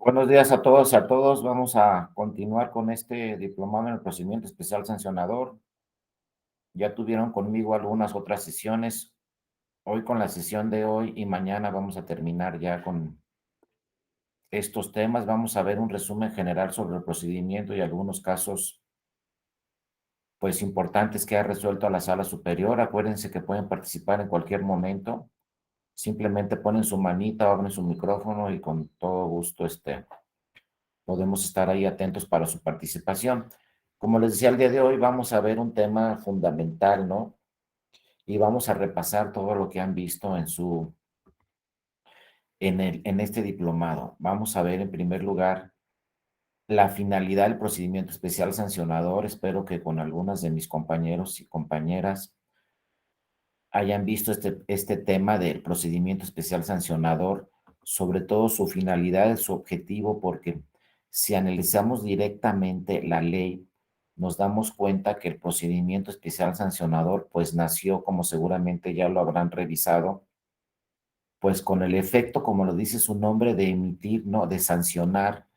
Buenos días a todos y a todos. Vamos a continuar con este diplomado en el procedimiento especial sancionador. Ya tuvieron conmigo algunas otras sesiones. Hoy con la sesión de hoy y mañana vamos a terminar ya con estos temas. Vamos a ver un resumen general sobre el procedimiento y algunos casos pues importantes que ha resuelto a la sala superior. Acuérdense que pueden participar en cualquier momento. Simplemente ponen su manita o abren su micrófono y con todo gusto podemos estar ahí atentos para su participación. Como les decía, el día de hoy vamos a ver un tema fundamental, ¿no? Y vamos a repasar todo lo que han visto en este diplomado. Vamos a ver en primer lugar la finalidad del procedimiento especial sancionador. Espero que con algunas de mis compañeros y compañeras hayan visto este tema del procedimiento especial sancionador, sobre todo su finalidad, su objetivo, porque si analizamos directamente la ley, nos damos cuenta que el procedimiento especial sancionador, pues nació, como seguramente ya lo habrán revisado, pues con el efecto, como lo dice su nombre, de emitir, ¿no? De sancionar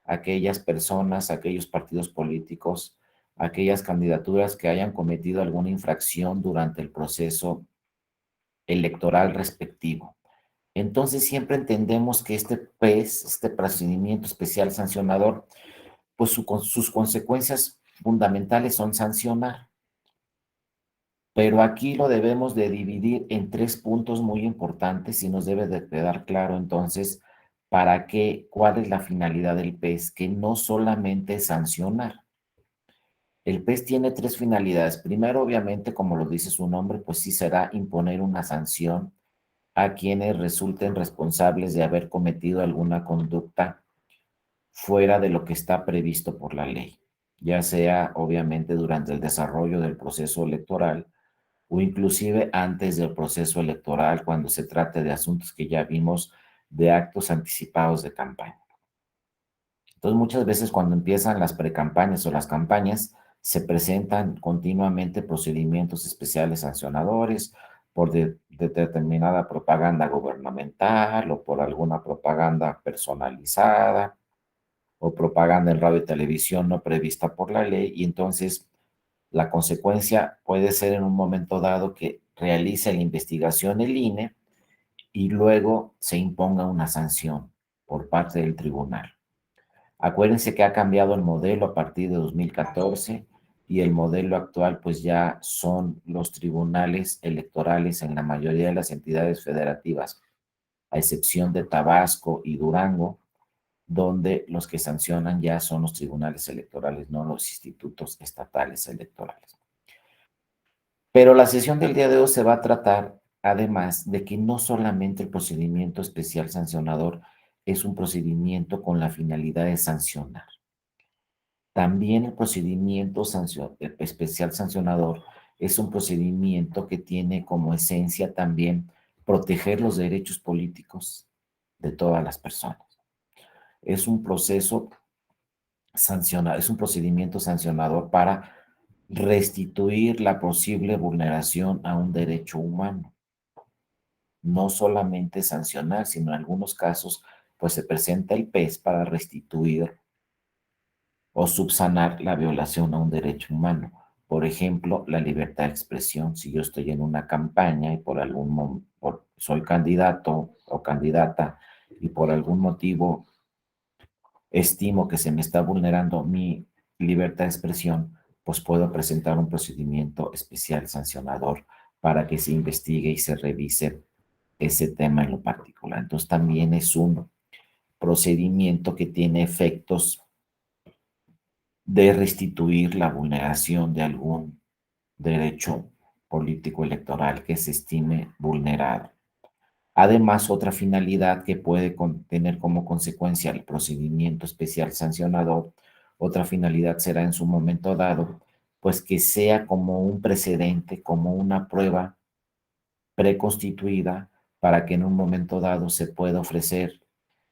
a aquellas personas, a aquellos partidos políticos, a aquellas candidaturas que hayan cometido alguna infracción durante el proceso electoral respectivo. Entonces siempre entendemos que este PES, este procedimiento especial sancionador, pues sus consecuencias fundamentales son sancionar. Pero aquí lo debemos de dividir en tres puntos muy importantes y nos debe de quedar claro entonces para qué, cuál es la finalidad del PES, que no solamente es sancionar. El PES tiene tres finalidades. Primero, obviamente, como lo dice su nombre, pues sí será imponer una sanción a quienes resulten responsables de haber cometido alguna conducta fuera de lo que está previsto por la ley, ya sea obviamente durante el desarrollo del proceso electoral o inclusive antes del proceso electoral cuando se trate de asuntos que ya vimos de actos anticipados de campaña. Entonces, muchas veces cuando empiezan las precampañas o las campañas, se presentan continuamente procedimientos especiales sancionadores por determinada propaganda gubernamental o por alguna propaganda personalizada o propaganda en radio y televisión no prevista por la ley, y entonces la consecuencia puede ser en un momento dado que realice la investigación el INE y luego se imponga una sanción por parte del tribunal. Acuérdense que ha cambiado el modelo a partir de 2014 y el modelo actual pues ya son los tribunales electorales en la mayoría de las entidades federativas, a excepción de Tabasco y Durango, donde los que sancionan ya son los tribunales electorales, no los institutos estatales electorales. Pero la sesión del día de hoy se va a tratar, además, de que no solamente el procedimiento especial sancionador es un procedimiento con la finalidad de sancionar. También el procedimiento especial sancionador es un procedimiento que tiene como esencia también proteger los derechos políticos de todas las personas. Es un proceso es un procedimiento sancionador para restituir la posible vulneración a un derecho humano. No solamente sancionar, sino en algunos casos, pues se presenta el PES para restituir o subsanar la violación a un derecho humano. Por ejemplo, la libertad de expresión. Si yo estoy en una campaña y soy candidato o candidata y por algún motivo estimo que se me está vulnerando mi libertad de expresión, pues puedo presentar un procedimiento especial sancionador para que se investigue y se revise ese tema en lo particular. Entonces también es un procedimiento que tiene efectos de restituir la vulneración de algún derecho político electoral que se estime vulnerado. Además, otra finalidad que puede tener como consecuencia el procedimiento especial sancionador, otra finalidad será en su momento dado, pues que sea como un precedente, como una prueba preconstituida para que en un momento dado se pueda ofrecer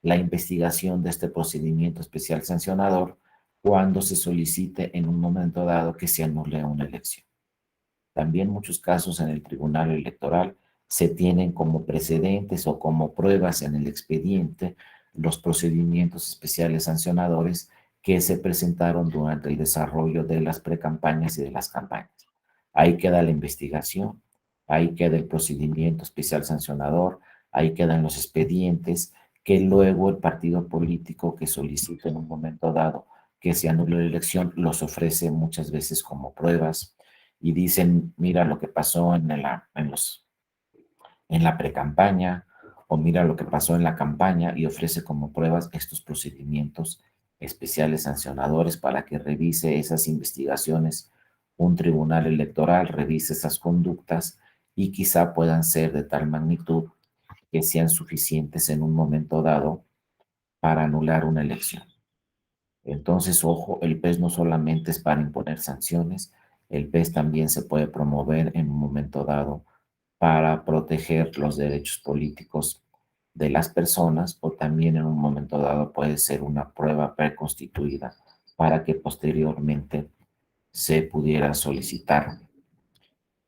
la investigación de este procedimiento especial sancionador cuando se solicite en un momento dado que se anule una elección. También muchos casos en el Tribunal Electoral se tienen como precedentes o como pruebas en el expediente los procedimientos especiales sancionadores que se presentaron durante el desarrollo de las precampañas y de las campañas. Ahí queda la investigación, ahí queda el procedimiento especial sancionador, ahí quedan los expedientes que luego el partido político que solicita en un momento dado que se anule la elección los ofrece muchas veces como pruebas y dicen, mira lo que pasó en la precampaña o mira lo que pasó en la campaña y ofrece como pruebas estos procedimientos especiales sancionadores para que revise esas investigaciones un tribunal electoral, revise esas conductas y quizá puedan ser de tal magnitud que sean suficientes en un momento dado para anular una elección. Entonces, ojo, el PES no solamente es para imponer sanciones, el PES también se puede promover en un momento dado para proteger los derechos políticos de las personas o también en un momento dado puede ser una prueba preconstituida para que posteriormente se pudiera solicitar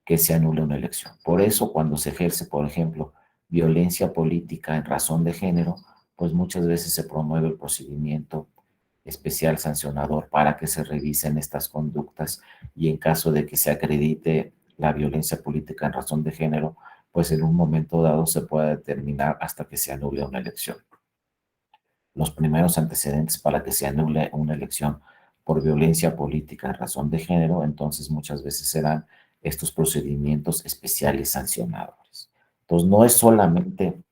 que se anule una elección. Por eso, cuando se ejerce, por ejemplo, violencia política en razón de género, pues muchas veces se promueve el procedimiento especial sancionador para que se revisen estas conductas y en caso de que se acredite la violencia política en razón de género, pues en un momento dado se pueda determinar hasta que se anule una elección. Los primeros antecedentes para que se anule una elección por violencia política en razón de género, entonces muchas veces serán estos procedimientos especiales sancionadores. Entonces no es solamente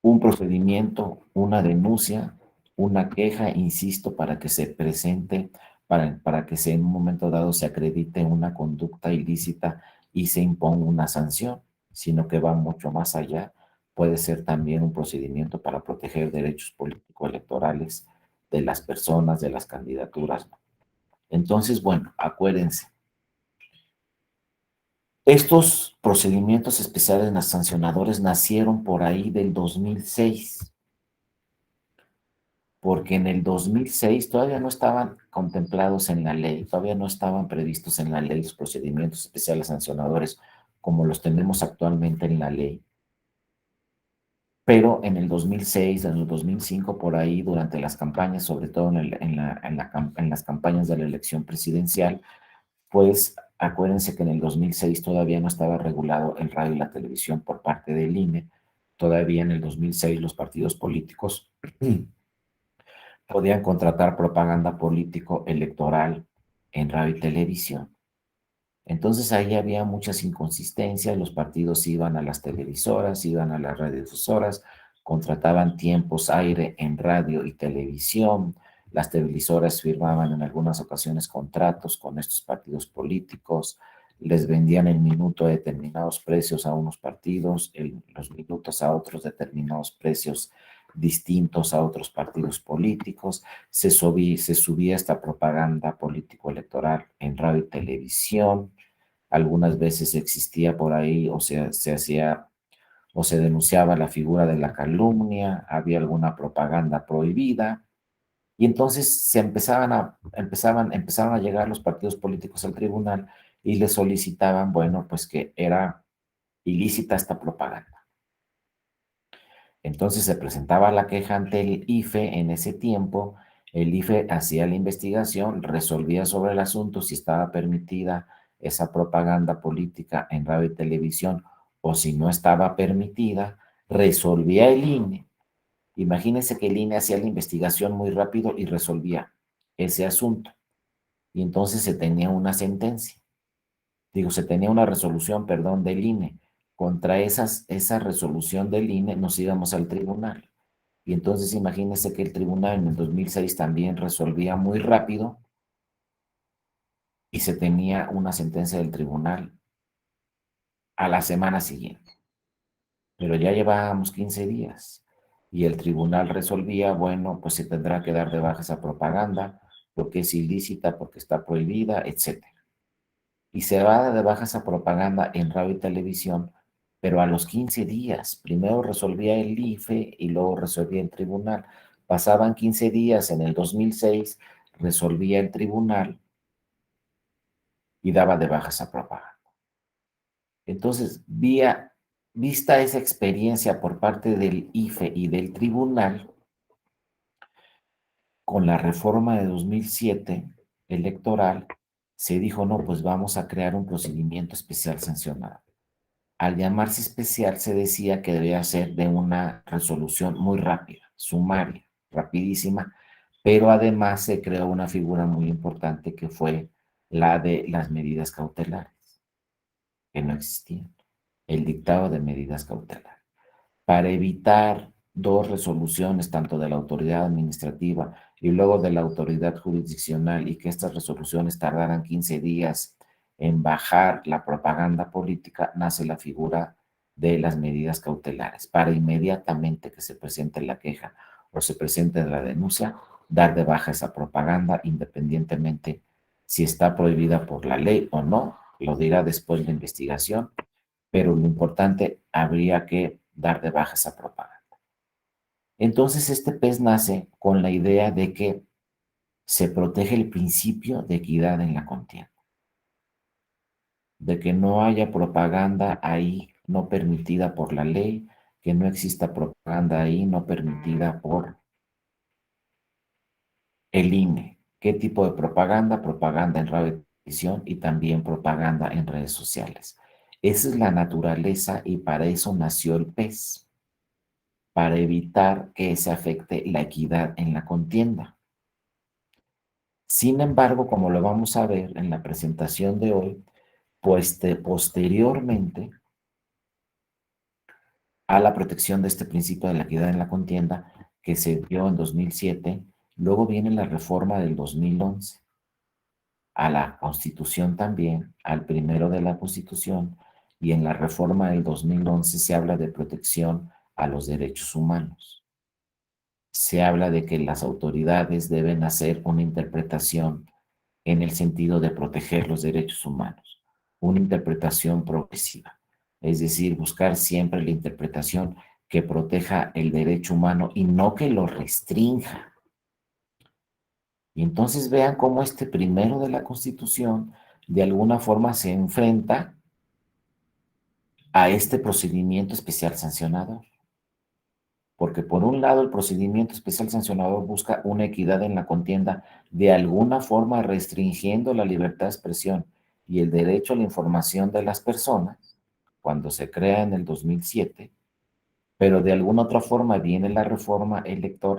un procedimiento, una denuncia, una queja, insisto, para que se presente, para que se, en un momento dado se acredite una conducta ilícita y se imponga una sanción, sino que va mucho más allá. Puede ser también un procedimiento para proteger derechos político-electorales de las personas, de las candidaturas. Entonces, bueno, acuérdense, estos procedimientos especiales sancionadores nacieron por ahí del 2006 porque en el 2006 todavía no estaban contemplados en la ley, todavía no estaban previstos en la ley los procedimientos especiales sancionadores como los tenemos actualmente en la ley. Pero en el 2006, en el 2005, por ahí, durante las campañas, sobre todo en las campañas de la elección presidencial, pues acuérdense que en el 2006 todavía no estaba regulado el radio y la televisión por parte del INE. Todavía en el 2006 los partidos políticos podían contratar propaganda político electoral en radio y televisión. Entonces ahí había muchas inconsistencias, los partidos iban a las televisoras, iban a las radiodifusoras, contrataban tiempos aire en radio y televisión, las televisoras firmaban en algunas ocasiones contratos con estos partidos políticos, les vendían el minuto a determinados precios a unos partidos, los minutos a otros determinados precios distintos a otros partidos políticos, se subía esta propaganda político-electoral en radio y televisión, algunas veces existía por ahí o se hacía o se denunciaba la figura de la calumnia, había alguna propaganda prohibida, y entonces empezaron a llegar los partidos políticos al tribunal y le solicitaban, bueno, pues que era ilícita esta propaganda. Entonces se presentaba la queja ante el IFE en ese tiempo, el IFE hacía la investigación, resolvía sobre el asunto si estaba permitida esa propaganda política en radio y televisión o si no estaba permitida, resolvía el INE. Imagínense que el INE hacía la investigación muy rápido y resolvía ese asunto. Y entonces se tenía una sentencia, se tenía una resolución, perdón, del INE. Contra esa resolución del INE nos íbamos al tribunal. Y entonces imagínense que el tribunal en el 2006 también resolvía muy rápido y se tenía una sentencia del tribunal a la semana siguiente. Pero ya llevábamos 15 días y el tribunal resolvía, bueno, pues se tendrá que dar de baja esa propaganda porque es ilícita, porque está prohibida, etcétera. Y se va de baja esa propaganda en radio y televisión, pero a los 15 días, primero resolvía el IFE y luego resolvía el tribunal. Pasaban 15 días, en el 2006 resolvía el tribunal y daba de baja esa propaganda. Entonces, vía vista esa experiencia por parte del IFE y del tribunal, con la reforma de 2007 electoral, se dijo, no, pues vamos a crear un procedimiento especial sancionado. Al llamarse especial, se decía que debía ser de una resolución muy rápida, sumaria, rapidísima, pero además se creó una figura muy importante que fue la de las medidas cautelares, que no existían, el dictado de medidas cautelares para evitar dos resoluciones, tanto de la autoridad administrativa y luego de la autoridad jurisdiccional, y que estas resoluciones tardaran 15 días en bajar la propaganda política, nace la figura de las medidas cautelares, para inmediatamente que se presente la queja o se presente la denuncia, dar de baja esa propaganda independientemente si está prohibida por la ley o no, lo dirá después la investigación, pero lo importante, habría que dar de baja esa propaganda. Entonces, este PES nace con la idea de que se protege el principio de equidad en la contienda, de que no haya propaganda ahí no permitida por la ley, que no exista propaganda ahí no permitida por el INE. ¿Qué tipo de propaganda? Propaganda en radio y televisión y también propaganda en redes sociales. Esa es la naturaleza y para eso nació el PES, para evitar que se afecte la equidad en la contienda. Sin embargo, como lo vamos a ver en la presentación de hoy, pues posteriormente a la protección de este principio de la equidad en la contienda que se dio en 2007, luego viene la reforma del 2011, a la Constitución también, al primero de la Constitución, y en la reforma del 2011 se habla de protección a los derechos humanos. Se habla de que las autoridades deben hacer una interpretación en el sentido de proteger los derechos humanos, una interpretación progresiva, es decir, buscar siempre la interpretación que proteja el derecho humano y no que lo restrinja. Y entonces vean cómo este primero de la Constitución de alguna forma se enfrenta a este procedimiento especial sancionador. Porque por un lado el procedimiento especial sancionador busca una equidad en la contienda, de alguna forma restringiendo la libertad de expresión y el derecho a la información de las personas, cuando se crea en el 2007, pero de alguna otra forma viene la reforma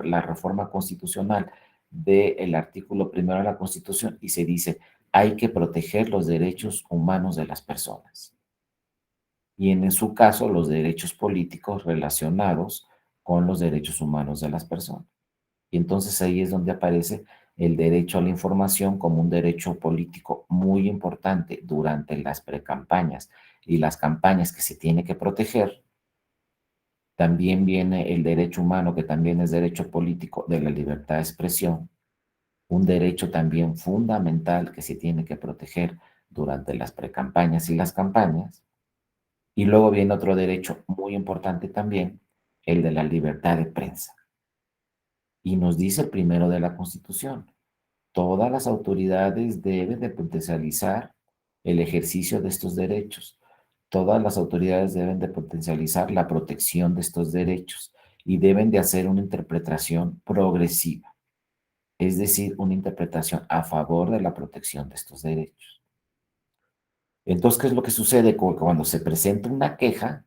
la reforma constitucional del artículo primero de la Constitución y se dice, hay que proteger los derechos humanos de las personas. Y en su caso, los derechos políticos relacionados con los derechos humanos de las personas. Y entonces ahí es donde aparece el derecho a la información como un derecho político muy importante durante las precampañas y las campañas que se tiene que proteger. También viene el derecho humano, que también es derecho político, de la libertad de expresión, un derecho también fundamental que se tiene que proteger durante las precampañas y las campañas. Y luego viene otro derecho muy importante también, el de la libertad de prensa. Y nos dice el primero de la Constitución, todas las autoridades deben de potencializar el ejercicio de estos derechos. Todas las autoridades deben de potencializar la protección de estos derechos y deben de hacer una interpretación progresiva, es decir, una interpretación a favor de la protección de estos derechos. Entonces, ¿qué es lo que sucede? Cuando se presenta una queja,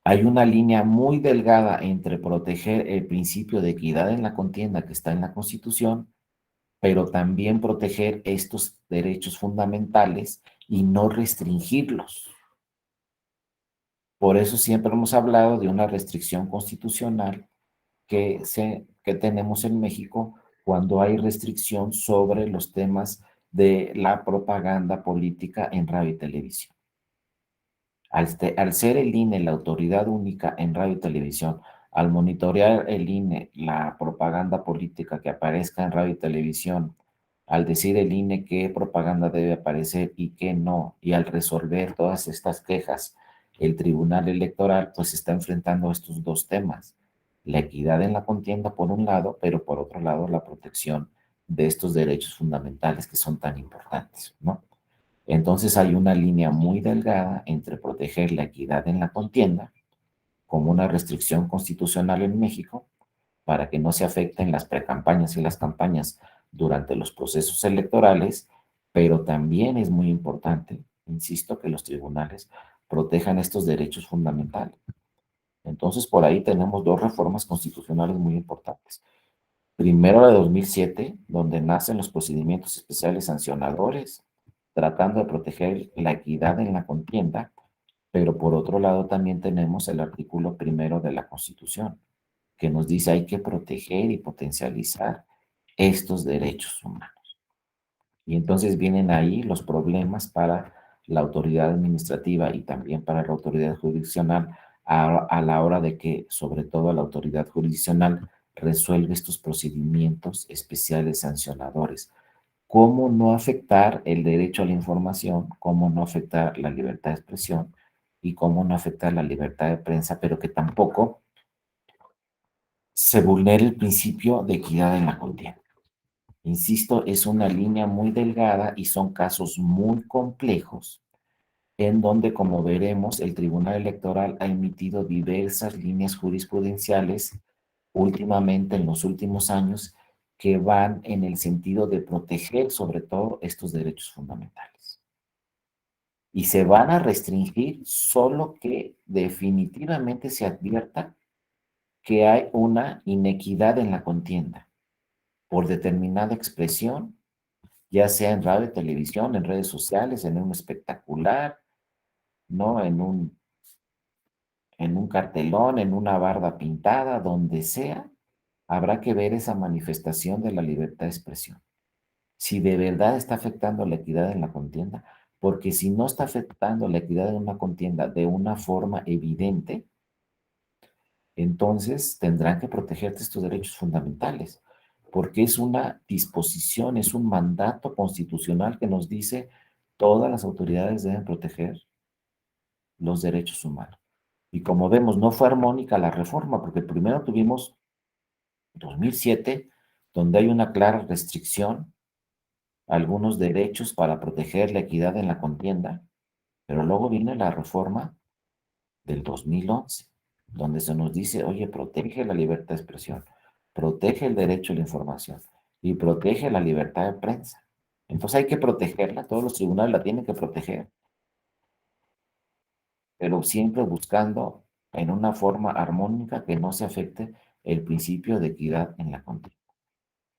hay una línea muy delgada entre proteger el principio de equidad en la contienda que está en la Constitución, pero también proteger estos derechos fundamentales y no restringirlos. Por eso siempre hemos hablado de una restricción constitucional que tenemos en México cuando hay restricción sobre los temas de la propaganda política en radio y televisión. Al ser el INE la autoridad única en radio y televisión, al monitorear el INE la propaganda política que aparezca en radio y televisión, al decir el INE qué propaganda debe aparecer y qué no, y al resolver todas estas quejas, el Tribunal Electoral pues está enfrentando estos dos temas, la equidad en la contienda por un lado, pero por otro lado la protección de estos derechos fundamentales que son tan importantes, ¿no? Entonces hay una línea muy delgada entre proteger la equidad en la contienda, como una restricción constitucional en México, para que no se afecten las precampañas y las campañas durante los procesos electorales, pero también es muy importante, insisto, que los tribunales protejan estos derechos fundamentales. Entonces, por ahí tenemos dos reformas constitucionales muy importantes. Primero, la de 2007, donde nacen los procedimientos especiales sancionadores, tratando de proteger la equidad en la contienda, pero por otro lado también tenemos el artículo primero de la Constitución, que nos dice hay que proteger y potencializar estos derechos humanos. Y entonces vienen ahí los problemas para la autoridad administrativa y también para la autoridad jurisdiccional a la hora de que, sobre todo, la autoridad jurisdiccional resuelve estos procedimientos especiales sancionadores. ¿Cómo no afectar el derecho a la información? ¿Cómo no afectar la libertad de expresión? Y cómo no afectar la libertad de prensa, pero que tampoco se vulnere el principio de equidad en la contienda. Insisto, es una línea muy delgada y son casos muy complejos en donde, como veremos, el Tribunal Electoral ha emitido diversas líneas jurisprudenciales últimamente, en los últimos años, que van en el sentido de proteger sobre todo estos derechos fundamentales. Y se van a restringir solo que definitivamente se advierta que hay una inequidad en la contienda por determinada expresión, ya sea en radio, televisión, en redes sociales, en un espectacular, ¿no? En un cartelón, en una barda pintada, donde sea, habrá que ver esa manifestación de la libertad de expresión. Si de verdad está afectando la equidad en la contienda, porque si no está afectando la equidad en una contienda de una forma evidente, entonces tendrán que protegerte estos derechos fundamentales, porque es una disposición, es un mandato constitucional que nos dice todas las autoridades deben proteger los derechos humanos. Y como vemos, no fue armónica la reforma, porque primero tuvimos 2007, donde hay una clara restricción a algunos derechos para proteger la equidad en la contienda, pero luego viene la reforma del 2011, donde se nos dice, oye, protege la libertad de expresión, protege el derecho a la información y protege la libertad de prensa. Entonces hay que protegerla, todos los tribunales la tienen que proteger, pero siempre buscando en una forma armónica que no se afecte el principio de equidad en la contienda.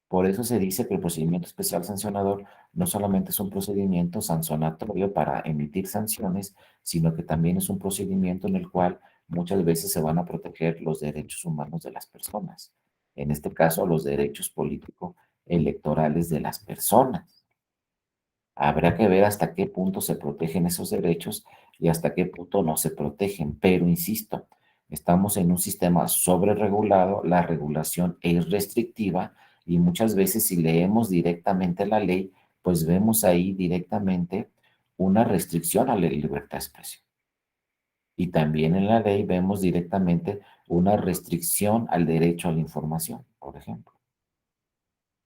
Por eso se dice que el procedimiento especial sancionador no solamente es un procedimiento sancionatorio para emitir sanciones, sino que también es un procedimiento en el cual muchas veces se van a proteger los derechos humanos de las personas. En este caso, los derechos político-electorales de las personas. Habrá que ver hasta qué punto se protegen esos derechos y hasta qué punto no se protegen. Pero, insisto, estamos en un sistema sobreregulado, la regulación es restrictiva y muchas veces si leemos directamente la ley, pues vemos ahí directamente una restricción a la libertad de expresión. Y también en la ley vemos directamente una restricción al derecho a la información, por ejemplo.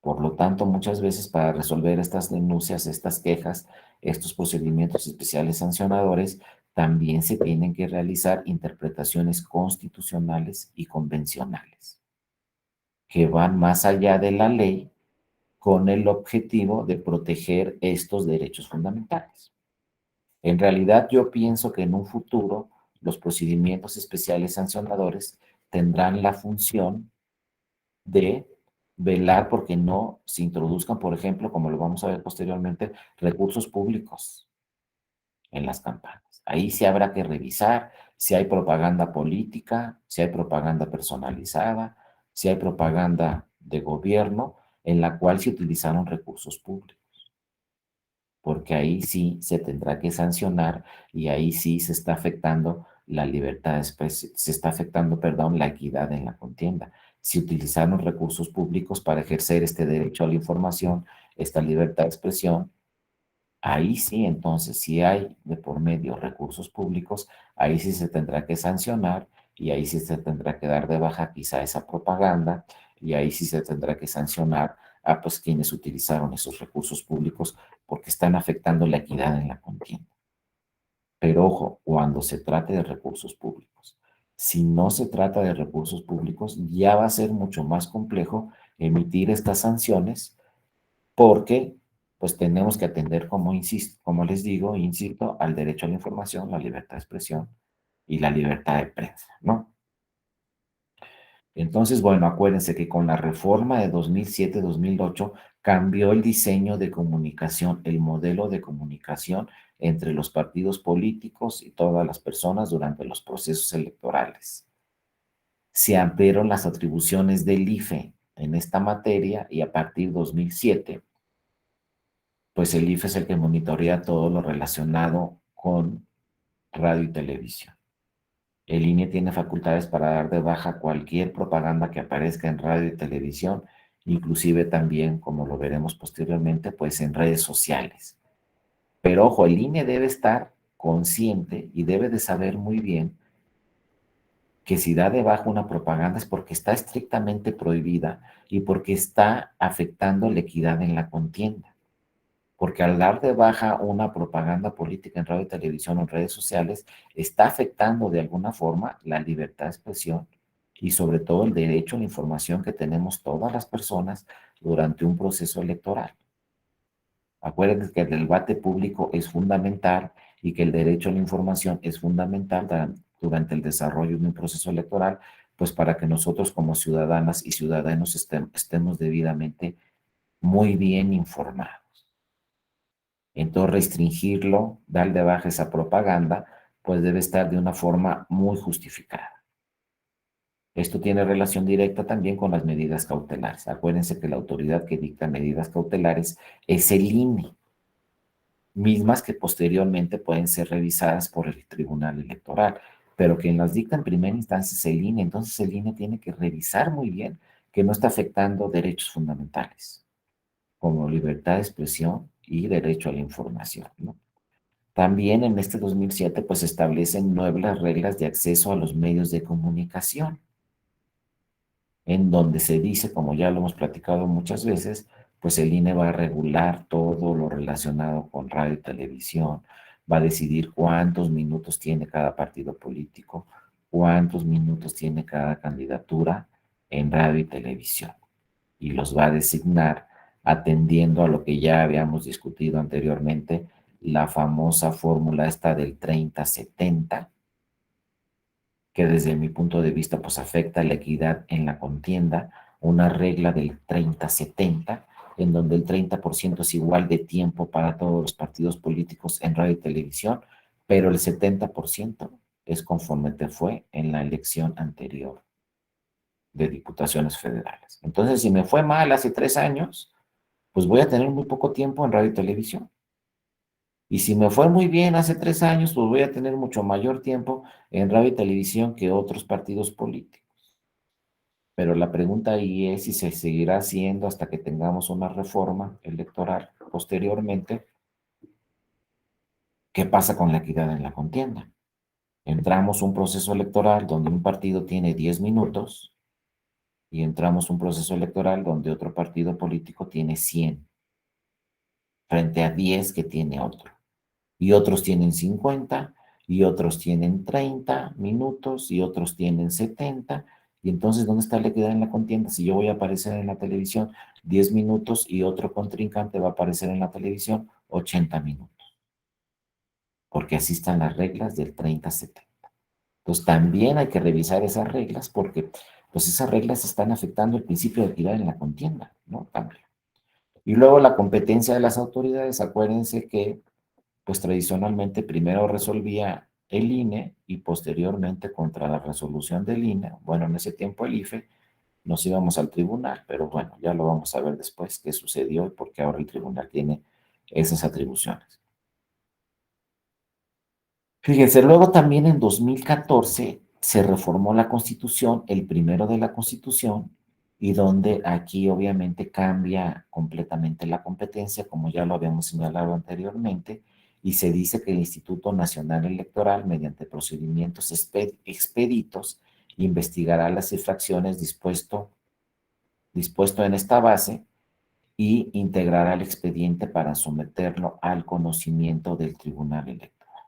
Por lo tanto, muchas veces para resolver estas denuncias, estas quejas, estos procedimientos especiales sancionadores, también se tienen que realizar interpretaciones constitucionales y convencionales, que van más allá de la ley con el objetivo de proteger estos derechos fundamentales. En realidad, yo pienso que en un futuro los procedimientos especiales sancionadores tendrán la función de velar porque no se introduzcan, por ejemplo, como lo vamos a ver posteriormente, recursos públicos en las campañas. Ahí sí habrá que revisar si hay propaganda política, si hay propaganda personalizada, si hay propaganda de gobierno en la cual se utilizaron recursos públicos, porque ahí sí se tendrá que sancionar y ahí sí se está afectando la libertad de expresión, se está afectando, perdón, la equidad en la contienda. Si utilizaron recursos públicos para ejercer este derecho a la información, esta libertad de expresión, ahí sí, entonces, si hay de por medio recursos públicos, ahí sí se tendrá que sancionar y ahí sí se tendrá que dar de baja quizá esa propaganda y ahí sí se tendrá que sancionar pues quienes utilizaron esos recursos públicos porque están afectando la equidad en la contienda. Pero ojo, cuando se trate de recursos públicos. Si no se trata de recursos públicos, ya va a ser mucho más complejo emitir estas sanciones porque pues tenemos que atender, como insisto, como les digo, insisto, al derecho a la información, la libertad de expresión y la libertad de prensa, ¿no? Entonces, bueno, acuérdense que con la reforma de 2007-2008 cambió el diseño de comunicación, el modelo de comunicación entre los partidos políticos y todas las personas durante los procesos electorales. Se ampliaron las atribuciones del IFE en esta materia y a partir de 2007, pues el IFE es el que monitorea todo lo relacionado con radio y televisión. El INE tiene facultades para dar de baja cualquier propaganda que aparezca en radio y televisión, inclusive también, como lo veremos posteriormente, pues en redes sociales. Pero ojo, el INE debe estar consciente y debe de saber muy bien que si da de baja una propaganda es porque está estrictamente prohibida y porque está afectando la equidad en la contienda. Porque al dar de baja una propaganda política en radio y televisión o en redes sociales, está afectando de alguna forma la libertad de expresión y sobre todo el derecho a la información que tenemos todas las personas durante un proceso electoral. Acuérdense que el debate público es fundamental y que el derecho a la información es fundamental durante el desarrollo de un proceso electoral, pues para que nosotros como ciudadanas y ciudadanos estemos debidamente muy bien informados. Entonces, restringirlo, dar de baja esa propaganda, pues debe estar de una forma muy justificada. Esto tiene relación directa también con las medidas cautelares. Acuérdense que la autoridad que dicta medidas cautelares es el INE, mismas que posteriormente pueden ser revisadas por el Tribunal Electoral, pero quien las dicta en primera instancia es el INE. Entonces, el INE tiene que revisar muy bien que no está afectando derechos fundamentales, como libertad de expresión y derecho a la información, ¿no? También en este 2007 pues se establecen nuevas reglas de acceso a los medios de comunicación, en donde se dice, como ya lo hemos platicado muchas veces, pues el INE va a regular todo lo relacionado con radio y televisión, va a decidir cuántos minutos tiene cada partido político, cuántos minutos tiene cada candidatura en radio y televisión, y los va a designar atendiendo a lo que ya habíamos discutido anteriormente, la famosa fórmula esta del 30-70, que desde mi punto de vista pues afecta la equidad en la contienda, una regla del 30-70, en donde el 30% es igual de tiempo para todos los partidos políticos en radio y televisión, pero el 70% es conforme te fue en la elección anterior de diputaciones federales. Entonces, si me fue mal hace 3 años, pues voy a tener muy poco tiempo en radio y televisión. Y si me fue muy bien hace 3 años, pues voy a tener mucho mayor tiempo en radio y televisión que otros partidos políticos. Pero la pregunta ahí es si se seguirá haciendo hasta que tengamos una reforma electoral posteriormente. ¿Qué pasa con la equidad en la contienda? Entramos a un proceso electoral donde un partido tiene 10 minutos y entramos a un proceso electoral donde otro partido político tiene 100 frente a 10 que tiene otro. Y otros tienen 50, y otros tienen 30 minutos, y otros tienen 70. Y entonces, ¿dónde está la equidad en la contienda? Si yo voy a aparecer en la televisión 10 minutos y otro contrincante va a aparecer en la televisión 80 minutos, porque así están las reglas del 30-70. Entonces, también hay que revisar esas reglas porque pues esas reglas están afectando el principio de equidad en la contienda, ¿no? También. Y luego la competencia de las autoridades, acuérdense que pues tradicionalmente primero resolvía el INE y posteriormente contra la resolución del INE, bueno, en ese tiempo el IFE, nos íbamos al tribunal, pero bueno, ya lo vamos a ver después qué sucedió y por qué ahora el tribunal tiene esas atribuciones. Fíjense, luego también en 2014 se reformó la Constitución, el primero de la Constitución, y donde aquí obviamente cambia completamente la competencia, como ya lo habíamos señalado anteriormente, y se dice que el Instituto Nacional Electoral, mediante procedimientos expeditos, investigará las infracciones dispuesto en esta base y integrará el expediente para someterlo al conocimiento del Tribunal Electoral.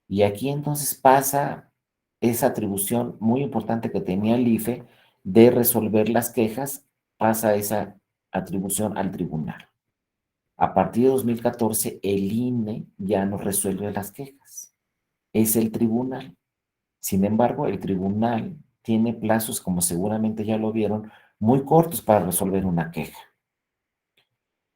Y aquí entonces pasa esa atribución muy importante que tenía el IFE de resolver las quejas, pasa esa atribución al tribunal. A partir de 2014, el INE ya no resuelve las quejas, es el tribunal. Sin embargo, el tribunal tiene plazos, como seguramente ya lo vieron, muy cortos para resolver una queja.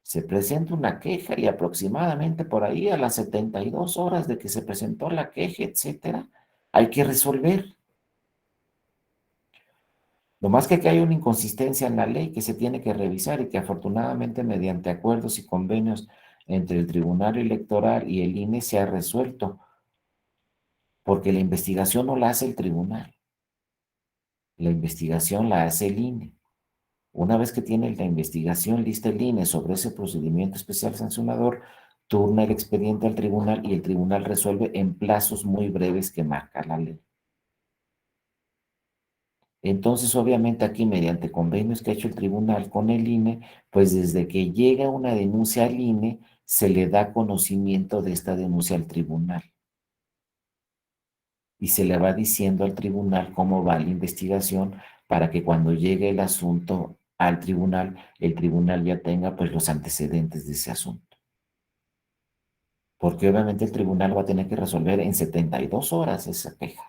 Se presenta una queja y aproximadamente por ahí a las 72 horas de que se presentó la queja, etcétera, hay que resolver. Lo más que hay una inconsistencia en la ley que se tiene que revisar y que afortunadamente mediante acuerdos y convenios entre el Tribunal Electoral y el INE se ha resuelto, porque la investigación no la hace el tribunal, la investigación la hace el INE. Una vez que tiene la investigación lista el INE sobre ese procedimiento especial sancionador, turna el expediente al tribunal y el tribunal resuelve en plazos muy breves que marca la ley. Entonces, obviamente aquí, mediante convenios que ha hecho el tribunal con el INE, pues desde que llega una denuncia al INE, se le da conocimiento de esta denuncia al tribunal y se le va diciendo al tribunal cómo va la investigación para que cuando llegue el asunto al tribunal, el tribunal ya tenga pues los antecedentes de ese asunto. Porque obviamente el tribunal va a tener que resolver en 72 horas esa queja.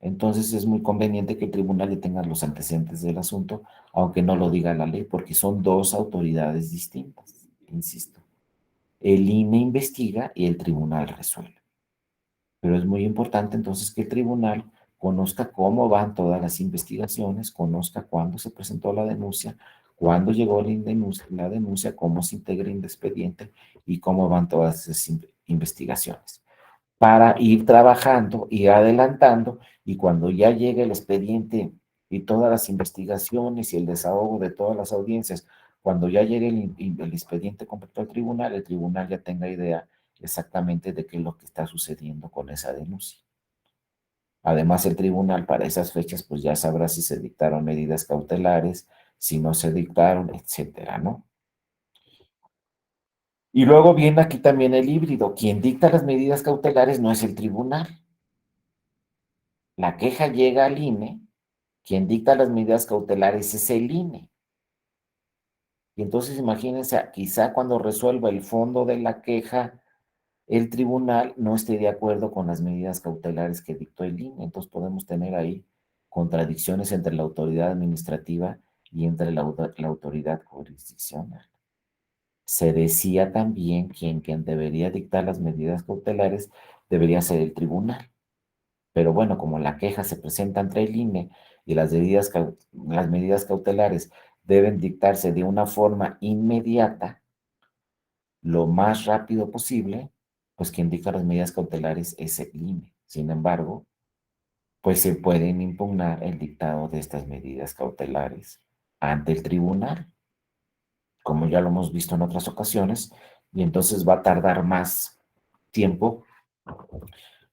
Entonces es muy conveniente que el tribunal ya tenga los antecedentes del asunto, aunque no lo diga la ley, porque son dos autoridades distintas, insisto. El INE investiga y el tribunal resuelve. Pero es muy importante entonces que el tribunal conozca cómo van todas las investigaciones, conozca cuándo se presentó la denuncia, cuándo llegó la denuncia, cómo se integra el expediente y cómo van todas esas investigaciones, para ir trabajando, ir adelantando, y cuando ya llegue el expediente y todas las investigaciones y el desahogo de todas las audiencias, cuando ya llegue el expediente completo al tribunal, el tribunal ya tenga idea exactamente de qué es lo que está sucediendo con esa denuncia. Además, el tribunal para esas fechas, pues ya sabrá si se dictaron medidas cautelares, si no se dictaron, etcétera, ¿no? Y luego viene aquí también el híbrido. Quien dicta las medidas cautelares no es el tribunal. La queja llega al INE, quien dicta las medidas cautelares es el INE. Y entonces imagínense, quizá cuando resuelva el fondo de la queja, el tribunal no esté de acuerdo con las medidas cautelares que dictó el INE. Entonces podemos tener ahí contradicciones entre la autoridad administrativa y entre la autoridad jurisdiccional. Se decía también quien debería dictar las medidas cautelares debería ser el tribunal. Pero bueno, como la queja se presenta ante el INE y las medidas cautelares deben dictarse de una forma inmediata, lo más rápido posible, pues quien dicta las medidas cautelares es el INE. Sin embargo, pues se pueden impugnar el dictado de estas medidas cautelares ante el tribunal, como ya lo hemos visto en otras ocasiones, y entonces va a tardar más tiempo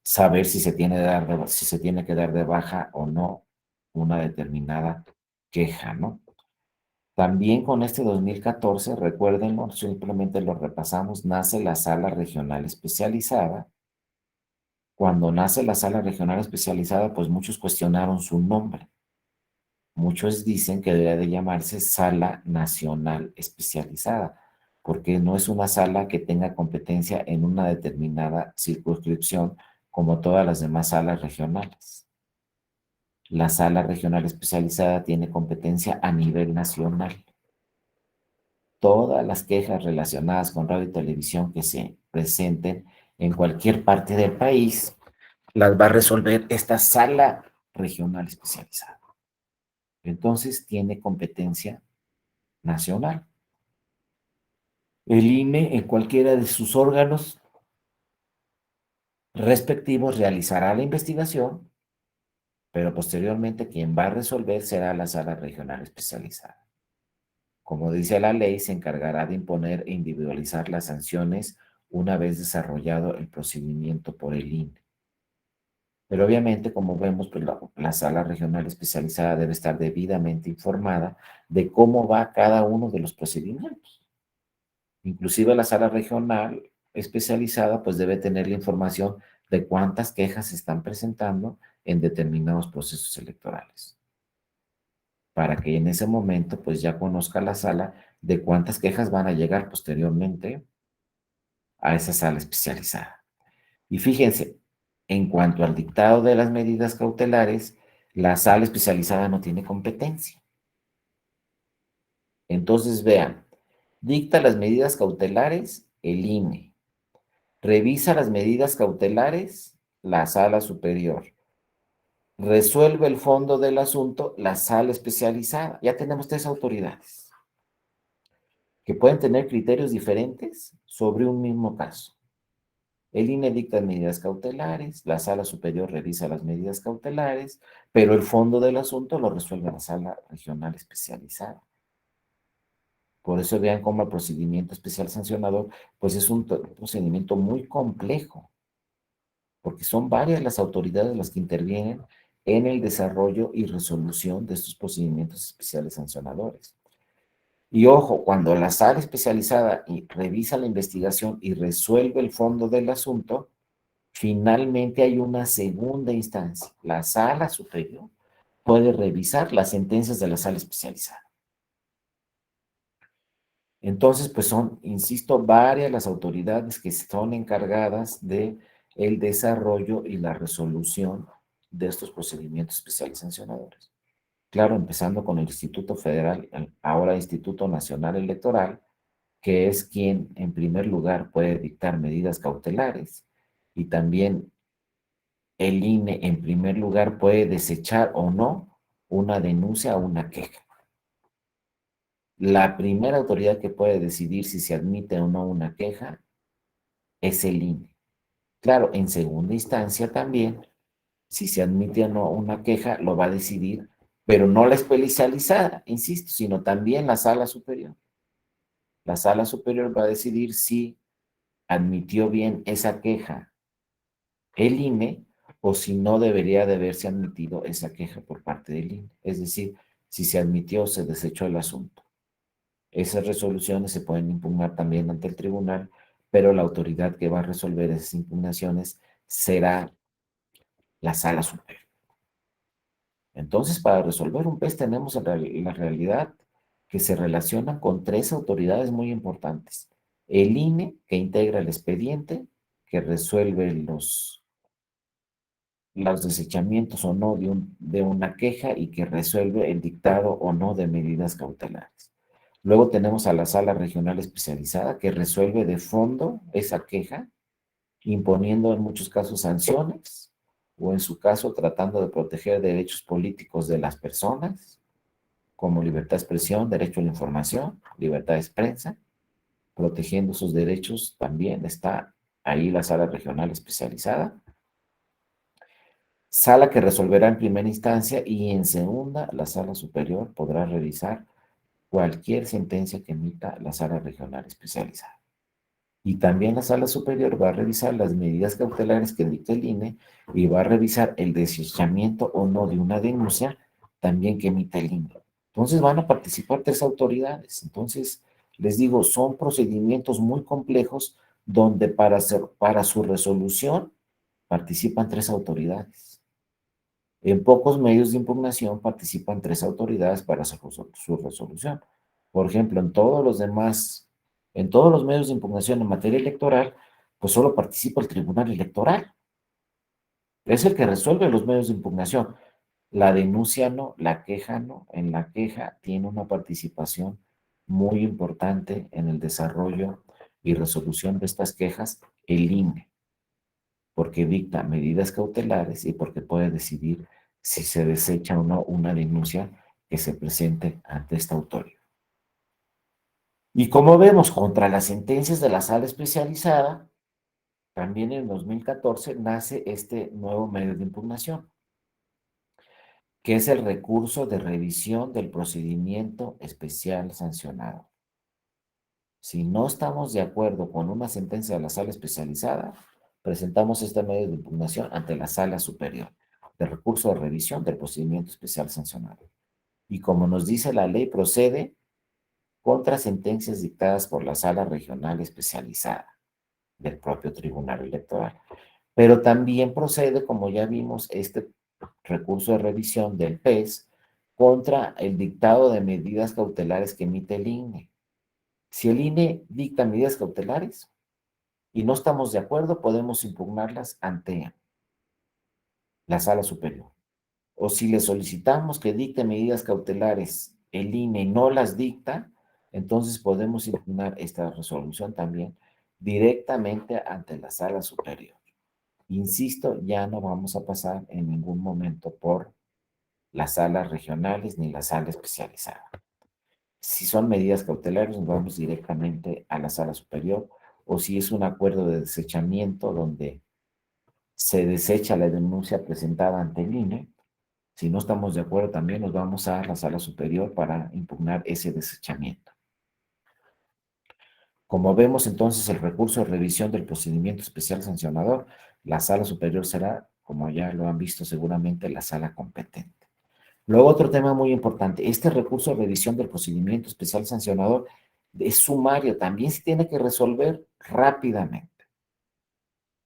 saber si se tiene, si se tiene que dar de baja o no una determinada queja, ¿no? También con este 2014, recuérdenlo, simplemente lo repasamos, nace la sala regional especializada. Cuando nace la sala regional especializada, pues muchos cuestionaron su nombre. Muchos dicen que debería de llamarse Sala Nacional Especializada, porque no es una sala que tenga competencia en una determinada circunscripción como todas las demás salas regionales. La sala regional especializada tiene competencia a nivel nacional. Todas las quejas relacionadas con radio y televisión que se presenten en cualquier parte del país las va a resolver esta sala regional especializada. Entonces tiene competencia nacional. El INE en cualquiera de sus órganos respectivos realizará la investigación, pero posteriormente quien va a resolver será la sala regional especializada. Como dice la ley, se encargará de imponer e individualizar las sanciones una vez desarrollado el procedimiento por el INE. Pero obviamente, como vemos, pues la sala regional especializada debe estar debidamente informada de cómo va cada uno de los procedimientos. Inclusive la sala regional especializada pues debe tener la información de cuántas quejas se están presentando en determinados procesos electorales, para que en ese momento pues ya conozca la sala de cuántas quejas van a llegar posteriormente a esa sala especializada. Y fíjense, en cuanto al dictado de las medidas cautelares, la sala especializada no tiene competencia. Entonces vean, dicta las medidas cautelares el INE. Revisa las medidas cautelares la sala superior. Resuelve el fondo del asunto la sala especializada. Ya tenemos tres autoridades que pueden tener criterios diferentes sobre un mismo caso. El INE dicta medidas cautelares, la sala superior revisa las medidas cautelares, pero el fondo del asunto lo resuelve la sala regional especializada. Por eso vean cómo el procedimiento especial sancionador, pues es un procedimiento muy complejo, porque son varias las autoridades las que intervienen en el desarrollo y resolución de estos procedimientos especiales sancionadores. Y ojo, cuando la sala especializada revisa la investigación y resuelve el fondo del asunto, finalmente hay una segunda instancia. La sala superior puede revisar las sentencias de la sala especializada. Entonces, pues son, insisto, varias las autoridades que son encargadas de el desarrollo y la resolución de estos procedimientos especiales sancionadores. Claro, empezando con el Instituto Federal, ahora Instituto Nacional Electoral, que es quien en primer lugar puede dictar medidas cautelares, y también el INE en primer lugar puede desechar o no una denuncia o una queja. La primera autoridad que puede decidir si se admite o no una queja es el INE. Claro, en segunda instancia también, si se admite o no una queja, lo va a decidir, pero no la especializada, insisto, sino también la sala superior. La sala superior va a decidir si admitió bien esa queja el INE o si no debería de haberse admitido esa queja por parte del INE. Es decir, si se admitió o se desechó el asunto. Esas resoluciones se pueden impugnar también ante el tribunal, pero la autoridad que va a resolver esas impugnaciones será la sala superior. Entonces, para resolver un PES tenemos la realidad que se relaciona con tres autoridades muy importantes. El INE, que integra el expediente, que resuelve los desechamientos o no de una queja y que resuelve el dictado o no de medidas cautelares. Luego tenemos a la sala regional especializada que resuelve de fondo esa queja, imponiendo en muchos casos sanciones o en su caso tratando de proteger derechos políticos de las personas, como libertad de expresión, derecho a la información, libertad de prensa. Protegiendo sus derechos también está ahí la sala regional especializada. Sala que resolverá en primera instancia y en segunda la sala superior podrá revisar cualquier sentencia que emita la sala regional especializada. Y también la sala superior va a revisar las medidas cautelares que dicta el INE y va a revisar el desechamiento o no de una denuncia también que emita el INE. Entonces van a participar tres autoridades. Entonces, les digo, son procedimientos muy complejos donde para su resolución participan tres autoridades. En pocos medios de impugnación participan tres autoridades para su resolución. Por ejemplo, en todos los medios de impugnación en materia electoral, pues solo participa el Tribunal Electoral. Es el que resuelve los medios de impugnación. La denuncia no, la queja no. En la queja tiene una participación muy importante en el desarrollo y resolución de estas quejas el INE, porque dicta medidas cautelares y porque puede decidir si se desecha o no una denuncia que se presente ante esta autoridad. Y como vemos, contra las sentencias de la sala especializada, también en 2014 nace este nuevo medio de impugnación, que es el recurso de revisión del procedimiento especial sancionado. Si no estamos de acuerdo con una sentencia de la sala especializada, presentamos este medio de impugnación ante la Sala Superior de recurso de revisión del procedimiento especial sancionado. Y como nos dice la ley, procede contra sentencias dictadas por la Sala Regional Especializada del propio Tribunal Electoral. Pero también procede, como ya vimos, este recurso de revisión del PES contra el dictado de medidas cautelares que emite el INE. Si el INE dicta medidas cautelares y no estamos de acuerdo, podemos impugnarlas ante la Sala Superior. O si le solicitamos que dicte medidas cautelares, el INE no las dicta, entonces podemos impugnar esta resolución también directamente ante la Sala Superior. Insisto, ya no vamos a pasar en ningún momento por las salas regionales ni la sala especializada. Si son medidas cautelares, nos vamos directamente a la sala superior, o si es un acuerdo de desechamiento donde se desecha la denuncia presentada ante el INE, si no estamos de acuerdo también nos vamos a la sala superior para impugnar ese desechamiento. Como vemos entonces el recurso de revisión del procedimiento especial sancionador, la sala superior será, como ya lo han visto seguramente, la sala competente. Luego otro tema muy importante, este recurso de revisión del procedimiento especial sancionador es sumario, también se tiene que resolver rápidamente.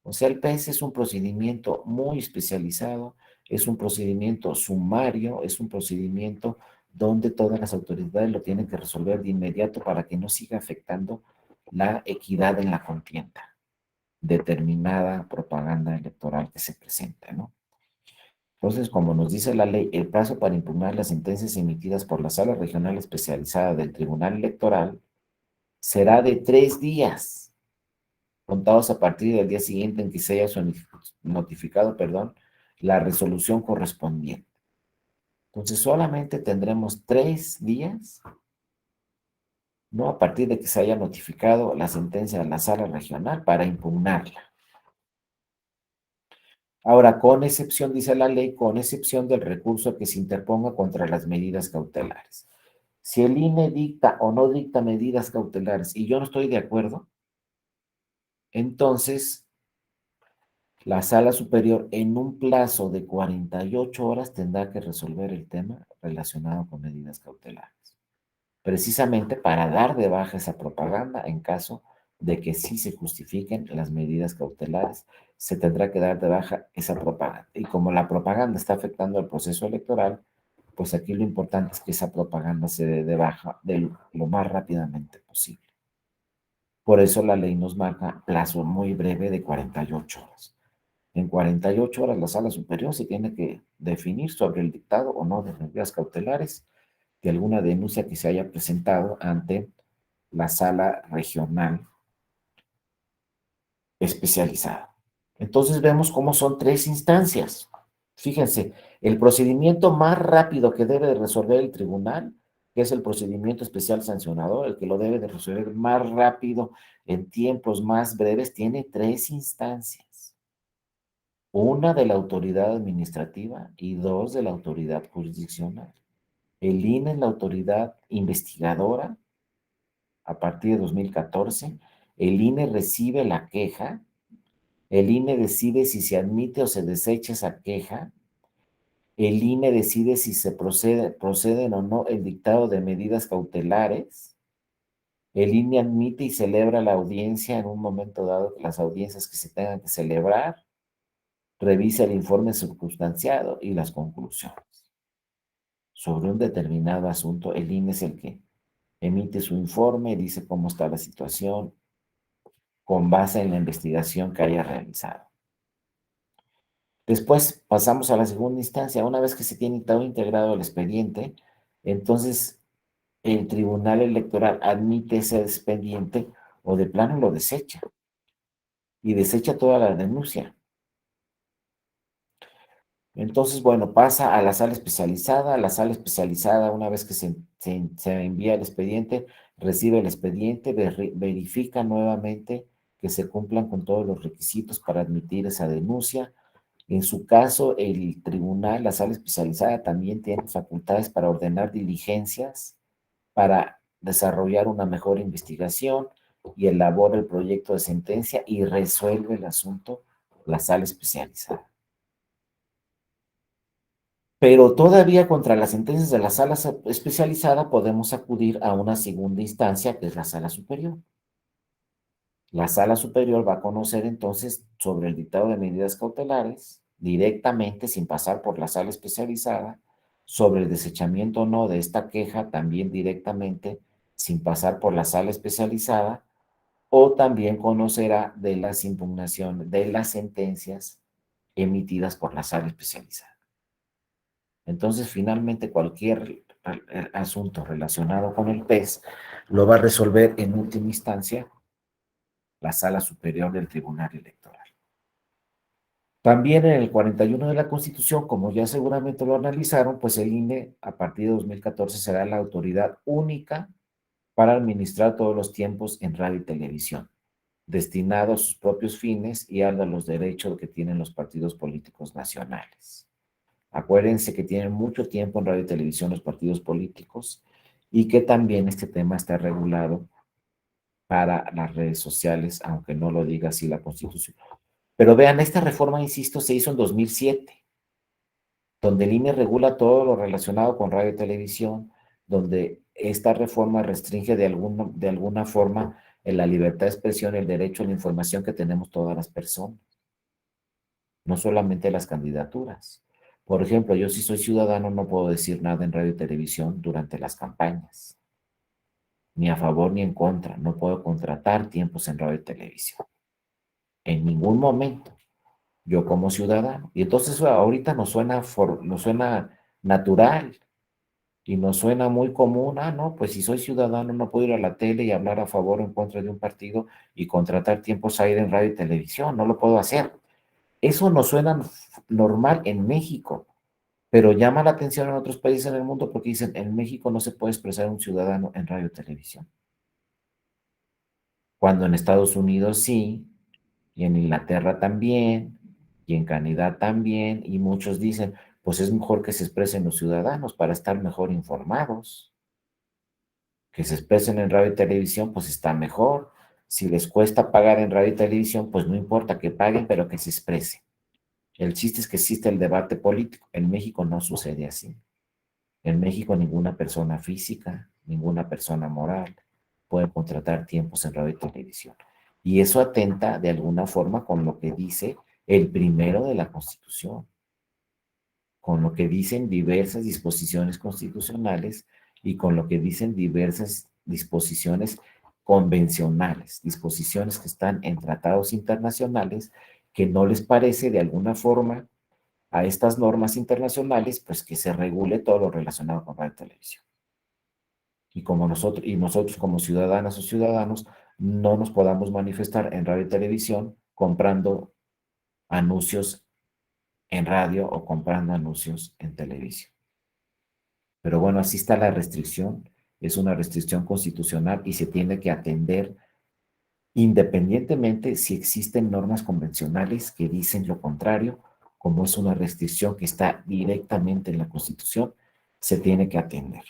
O sea, el PS es un procedimiento muy especializado, es un procedimiento sumario, es un procedimiento donde todas las autoridades lo tienen que resolver de inmediato para que no siga afectando la equidad en la contienda, determinada propaganda electoral que se presenta, ¿no? Entonces, como nos dice la ley, el plazo para impugnar las sentencias emitidas por la Sala Regional Especializada del Tribunal Electoral será de 3 días, contados a partir del día siguiente en que se haya notificado, la resolución correspondiente. Entonces, solamente tendremos 3 días, ¿no? A partir de que se haya notificado la sentencia de la Sala Regional para impugnarla. Ahora, con excepción, dice la ley, con excepción del recurso que se interponga contra las medidas cautelares. Si el INE dicta o no dicta medidas cautelares y yo no estoy de acuerdo, entonces la Sala Superior en un plazo de 48 horas tendrá que resolver el tema relacionado con medidas cautelares, precisamente para dar de baja esa propaganda en caso de que sí se justifiquen las medidas cautelares, se tendrá que dar de baja esa propaganda. Y como la propaganda está afectando al proceso electoral, pues aquí lo importante es que esa propaganda se dé de baja lo más rápidamente posible. Por eso la ley nos marca plazo muy breve de 48 horas. En 48 horas la Sala Superior se tiene que definir sobre el dictado o no de medidas cautelares de alguna denuncia que se haya presentado ante la Sala Regional Especializada. Entonces vemos cómo son 3 instancias. Fíjense, el procedimiento más rápido que debe de resolver el tribunal, que es el procedimiento especial sancionador, el que lo debe de resolver más rápido en tiempos más breves, tiene 3 instancias. Una de la autoridad administrativa y 2 de la autoridad jurisdiccional. El INE es la autoridad investigadora a partir de 2014. El INE recibe la queja. El INE decide si se admite o se desecha esa queja. El INE decide si se proceden o no el dictado de medidas cautelares. El INE admite y celebra la audiencia en un momento dado, las audiencias que se tengan que celebrar. Revisa el informe circunstanciado y las conclusiones. Sobre un determinado asunto, el INE es el que emite su informe, dice cómo está la situación con base en la investigación que haya realizado. Después pasamos a la segunda instancia. Una vez que se tiene todo integrado el expediente, entonces el Tribunal Electoral admite ese expediente o de plano lo desecha y desecha toda la denuncia. Entonces, bueno, pasa a la sala especializada. La sala especializada, una vez que se envía el expediente, recibe el expediente, verifica nuevamente que se cumplan con todos los requisitos para admitir esa denuncia. En su caso, el tribunal, la sala especializada, también tiene facultades para ordenar diligencias, para desarrollar una mejor investigación y elabora el proyecto de sentencia y resuelve el asunto la sala especializada. Pero todavía contra las sentencias de la sala especializada podemos acudir a una segunda instancia, que es la sala superior. La sala superior va a conocer entonces sobre el dictado de medidas cautelares directamente, sin pasar por la sala especializada, sobre el desechamiento o no de esta queja también directamente, sin pasar por la sala especializada, o también conocerá de las impugnaciones, de las sentencias emitidas por la sala especializada. Entonces, finalmente, cualquier asunto relacionado con el PES lo va a resolver en última instancia la Sala Superior del Tribunal Electoral. También en el 41 de la Constitución, como ya seguramente lo analizaron, pues el INE a partir de 2014 será la autoridad única para administrar todos los tiempos en radio y televisión, destinado a sus propios fines y a los derechos que tienen los partidos políticos nacionales. Acuérdense que tienen mucho tiempo en radio y televisión los partidos políticos y que también este tema está regulado para las redes sociales, aunque no lo diga así la Constitución. Pero vean, esta reforma, insisto, se hizo en 2007, donde el INE regula todo lo relacionado con radio y televisión, donde esta reforma restringe de alguna forma en la libertad de expresión, el derecho a la información que tenemos todas las personas, no solamente las candidaturas. Por ejemplo, yo si soy ciudadano no puedo decir nada en radio y televisión durante las campañas, ni a favor ni en contra. No puedo contratar tiempos en radio y televisión, en ningún momento, yo como ciudadano. Y entonces eso ahorita nos suena natural y nos suena muy común. Ah, no, pues si soy ciudadano no puedo ir a la tele y hablar a favor o en contra de un partido y contratar tiempos aire en radio y televisión. No lo puedo hacer. Eso nos suena normal en México. Pero llama la atención en otros países en el mundo porque dicen, en México no se puede expresar un ciudadano en radio y televisión. Cuando en Estados Unidos sí, y en Inglaterra también, y en Canadá también, y muchos dicen, pues es mejor que se expresen los ciudadanos para estar mejor informados. Que se expresen en radio y televisión, pues está mejor. Si les cuesta pagar en radio y televisión, pues no importa que paguen, pero que se expresen. El chiste es que existe el debate político. En México no sucede así. En México ninguna persona física, ninguna persona moral puede contratar tiempos en radio y televisión. Y eso atenta de alguna forma con lo que dice el primero de la Constitución, con lo que dicen diversas disposiciones constitucionales y con lo que dicen diversas disposiciones convencionales, disposiciones que están en tratados internacionales que no les parece de alguna forma a estas normas internacionales, pues que se regule todo lo relacionado con radio y televisión. Y nosotros como ciudadanas o ciudadanos no nos podamos manifestar en radio y televisión comprando anuncios en radio o comprando anuncios en televisión. Pero bueno, así está la restricción. Es una restricción constitucional y se tiene que atender independientemente si existen normas convencionales que dicen lo contrario, como es una restricción que está directamente en la Constitución, se tiene que atender.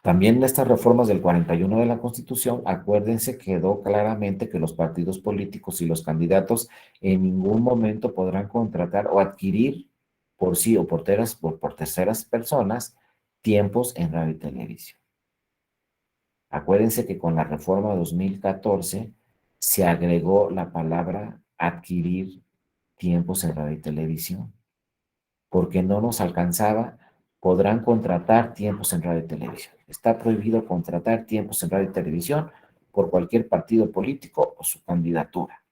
También en estas reformas del 41 de la Constitución, acuérdense, quedó claramente que los partidos políticos y los candidatos en ningún momento podrán contratar o adquirir por sí o por terceras personas tiempos en radio y televisión. Acuérdense que con la reforma 2014 se agregó la palabra adquirir tiempos en radio y televisión, porque no nos alcanzaba, podrán contratar tiempos en radio y televisión. Está prohibido contratar tiempos en radio y televisión por cualquier partido político o su candidatura.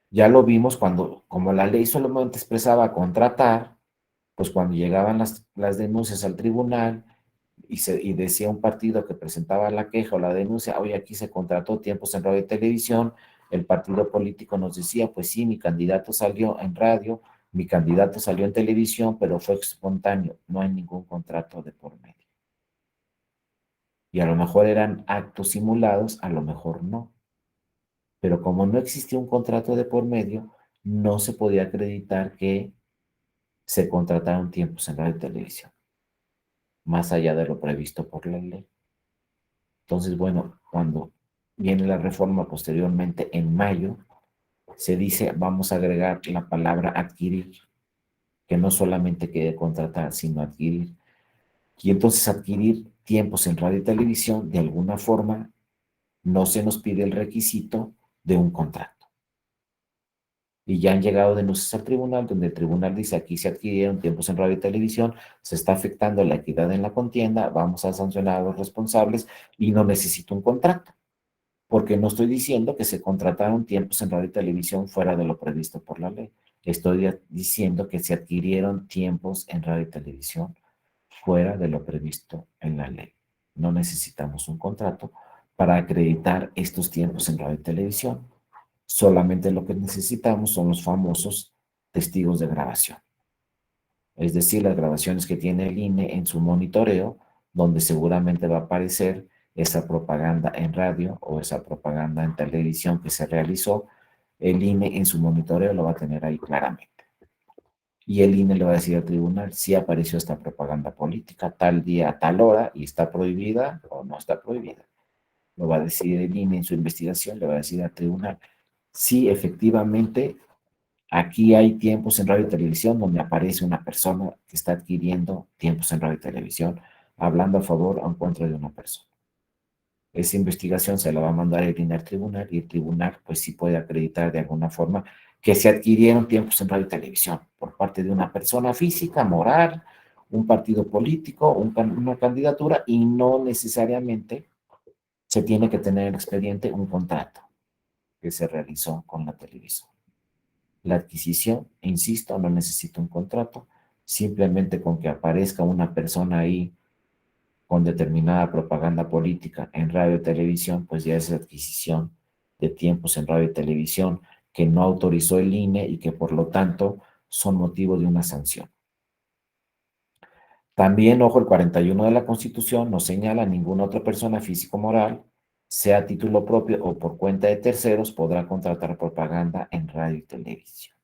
Ya lo vimos cuando, como la ley solamente expresaba contratar, pues cuando llegaban las denuncias al tribunal y decía un partido que presentaba la queja o la denuncia, oye, aquí se contrató tiempos en radio y televisión, el partido político nos decía, pues sí, mi candidato salió en radio, mi candidato salió en televisión, pero fue espontáneo, no hay ningún contrato de por medio. Y a lo mejor eran actos simulados, a lo mejor no. Pero como no existía un contrato de por medio, no se podía acreditar que se contrataron tiempos en radio y televisión, más allá de lo previsto por la ley. Entonces, bueno, cuando viene la reforma posteriormente en mayo, se dice vamos a agregar la palabra adquirir, que no solamente quede contratar, sino adquirir. Y entonces adquirir tiempos en radio y televisión, de alguna forma, no se nos pide el requisito de un contrato. Y ya han llegado denuncias al tribunal, donde el tribunal dice aquí se adquirieron tiempos en radio y televisión, se está afectando la equidad en la contienda, vamos a sancionar a los responsables y no necesito un contrato, porque no estoy diciendo que se contrataron tiempos en radio y televisión fuera de lo previsto por la ley. Estoy diciendo que se adquirieron tiempos en radio y televisión fuera de lo previsto en la ley. No necesitamos un contrato para acreditar estos tiempos en radio y televisión. Solamente lo que necesitamos son los famosos testigos de grabación. Es decir, las grabaciones que tiene el INE en su monitoreo, donde seguramente va a aparecer esa propaganda en radio o esa propaganda en televisión que se realizó. El INE en su monitoreo lo va a tener ahí claramente. Y el INE le va a decir al tribunal si apareció esta propaganda política tal día, a tal hora, y está prohibida o no está prohibida. Lo va a decir el INE en su investigación, le va a decir al tribunal si efectivamente aquí hay tiempos en radio y televisión donde aparece una persona que está adquiriendo tiempos en radio y televisión, hablando a favor o en contra de una persona. Esa investigación se la va a mandar el INE al tribunal y el tribunal pues sí puede acreditar de alguna forma que se adquirieron tiempos en radio y televisión por parte de una persona física, moral, un partido político, una candidatura y no necesariamente se tiene que tener en el expediente un contrato que se realizó con la televisora. La adquisición, insisto, no necesita un contrato, simplemente con que aparezca una persona ahí con determinada propaganda política en radio y televisión, pues ya es adquisición de tiempos en radio y televisión que no autorizó el INE y que por lo tanto son motivo de una sanción. También, ojo, el 41 de la Constitución no señala a ninguna otra persona físico o moral, sea a título propio o por cuenta de terceros, podrá contratar propaganda en radio y televisión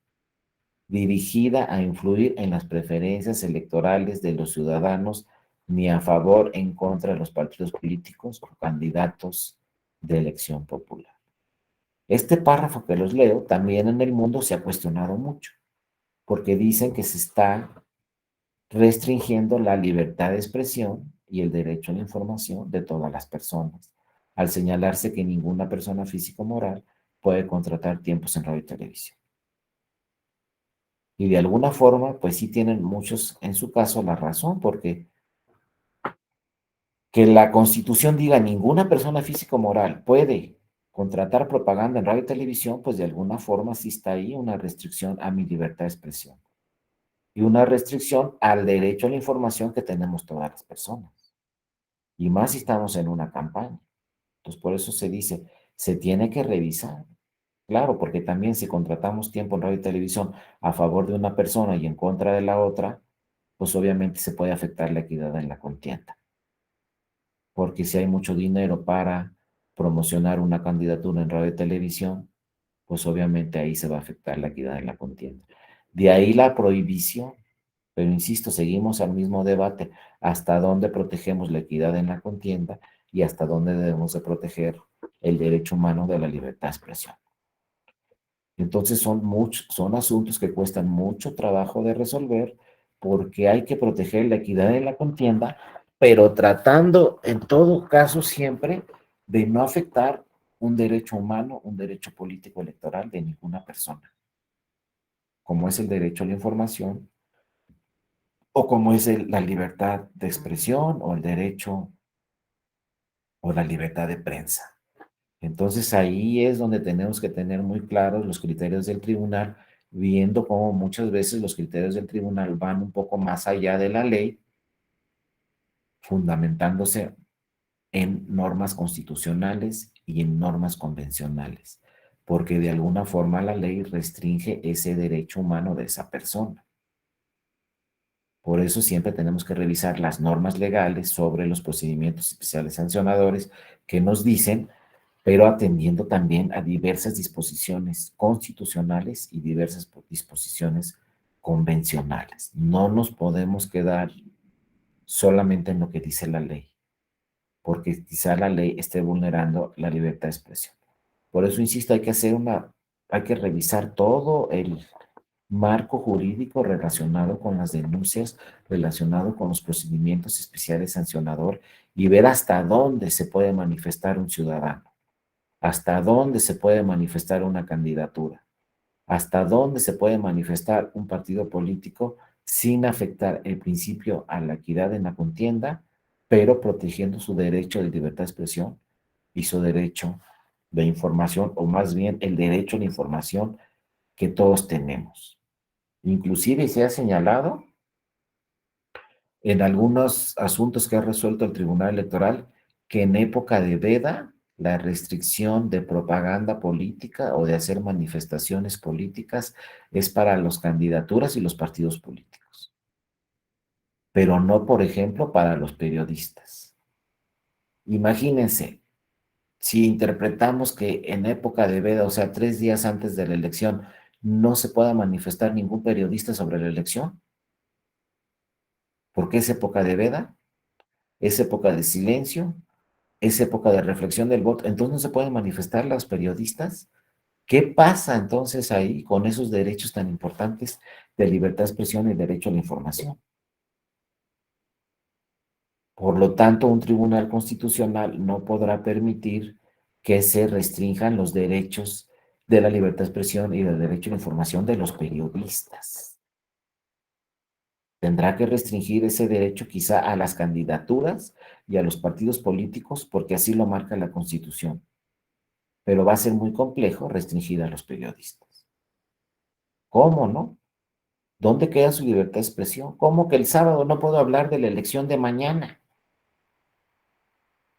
dirigida a influir en las preferencias electorales de los ciudadanos ni a favor en contra de los partidos políticos o candidatos de elección popular. Este párrafo que los leo también en el mundo se ha cuestionado mucho, porque dicen que se está restringiendo la libertad de expresión y el derecho a la información de todas las personas, al señalarse que ninguna persona física o moral puede contratar tiempos en radio y televisión. Y de alguna forma, pues sí tienen muchos en su caso la razón, porque que la Constitución diga ninguna persona física o moral puede contratar propaganda en radio y televisión, pues de alguna forma sí está ahí una restricción a mi libertad de expresión y una restricción al derecho a la información que tenemos todas las personas. Y más si estamos en una campaña. Entonces, por eso se dice, se tiene que revisar. Claro, porque también si contratamos tiempo en radio y televisión a favor de una persona y en contra de la otra, pues obviamente se puede afectar la equidad en la contienda. Porque si hay mucho dinero para promocionar una candidatura en radio y televisión, pues obviamente ahí se va a afectar la equidad en la contienda. De ahí la prohibición, pero insisto, seguimos al mismo debate, hasta dónde protegemos la equidad en la contienda y hasta dónde debemos de proteger el derecho humano de la libertad de expresión. Entonces son asuntos que cuestan mucho trabajo de resolver porque hay que proteger la equidad de la contienda, pero tratando en todo caso siempre de no afectar un derecho humano, un derecho político electoral de ninguna persona, como es el derecho a la información o como es la libertad de expresión o el derecho o la libertad de prensa. Entonces ahí es donde tenemos que tener muy claros los criterios del tribunal, viendo cómo muchas veces los criterios del tribunal van un poco más allá de la ley, fundamentándose en normas constitucionales y en normas convencionales, porque de alguna forma la ley restringe ese derecho humano de esa persona. Por eso siempre tenemos que revisar las normas legales sobre los procedimientos especiales sancionadores que nos dicen, pero atendiendo también a diversas disposiciones constitucionales y diversas disposiciones convencionales. No nos podemos quedar solamente en lo que dice la ley, porque quizá la ley esté vulnerando la libertad de expresión. Por eso, insisto, hay que revisar todo el marco jurídico relacionado con las denuncias, relacionado con los procedimientos especiales sancionador y ver hasta dónde se puede manifestar un ciudadano, hasta dónde se puede manifestar una candidatura, hasta dónde se puede manifestar un partido político sin afectar el principio a la equidad en la contienda, pero protegiendo su derecho de libertad de expresión y su derecho de información, o más bien el derecho a la información que todos tenemos. Inclusive se ha señalado en algunos asuntos que ha resuelto el Tribunal Electoral que en época de veda la restricción de propaganda política o de hacer manifestaciones políticas es para las candidaturas y los partidos políticos, pero no, por ejemplo, para los periodistas. Imagínense, si interpretamos que en época de veda, o sea, 3 días antes de la elección, no se pueda manifestar ningún periodista sobre la elección, porque es época de veda, es época de silencio, es época de reflexión del voto, entonces no se pueden manifestar los periodistas. ¿Qué pasa entonces ahí con esos derechos tan importantes de libertad de expresión y derecho a la información? Por lo tanto, un tribunal constitucional no podrá permitir que se restrinjan los derechos de la libertad de expresión y del derecho a la información de los periodistas. Tendrá que restringir ese derecho quizá a las candidaturas y a los partidos políticos porque así lo marca la Constitución, pero va a ser muy complejo restringir a los periodistas. ¿Cómo, no? ¿Dónde queda su libertad de expresión? ¿Cómo que el sábado no puedo hablar de la elección de mañana?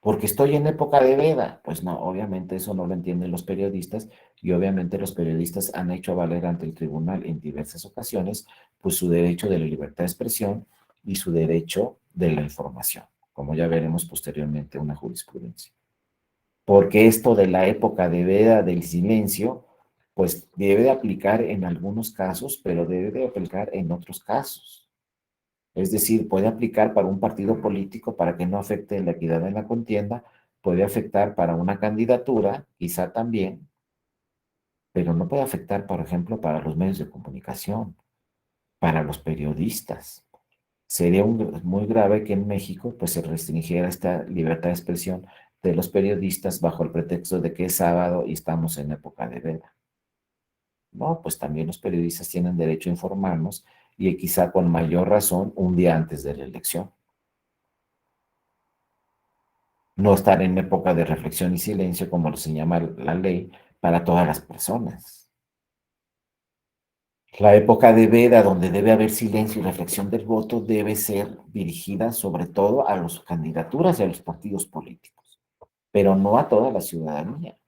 Porque estoy en época de veda. Pues no, obviamente eso no lo entienden los periodistas y obviamente los periodistas han hecho valer ante el tribunal en diversas ocasiones pues su derecho de la libertad de expresión y su derecho de la información, como ya veremos posteriormente una jurisprudencia. Porque esto de la época de veda del silencio, pues debe de aplicar en algunos casos, pero debe de aplicar en otros casos. Es decir, puede aplicar para un partido político para que no afecte la equidad en la contienda, puede afectar para una candidatura, quizá también, pero no puede afectar, por ejemplo, para los medios de comunicación, para los periodistas. Sería muy grave que en México pues, se restringiera esta libertad de expresión de los periodistas bajo el pretexto de que es sábado y estamos en época de veda. No, pues también los periodistas tienen derecho a informarnos y quizá con mayor razón un día antes de la elección. No estar en época de reflexión y silencio, como lo señala la ley, para todas las personas. La época de veda, donde debe haber silencio y reflexión del voto, debe ser dirigida sobre todo a las candidaturas y a los partidos políticos, pero no a toda la ciudadanía,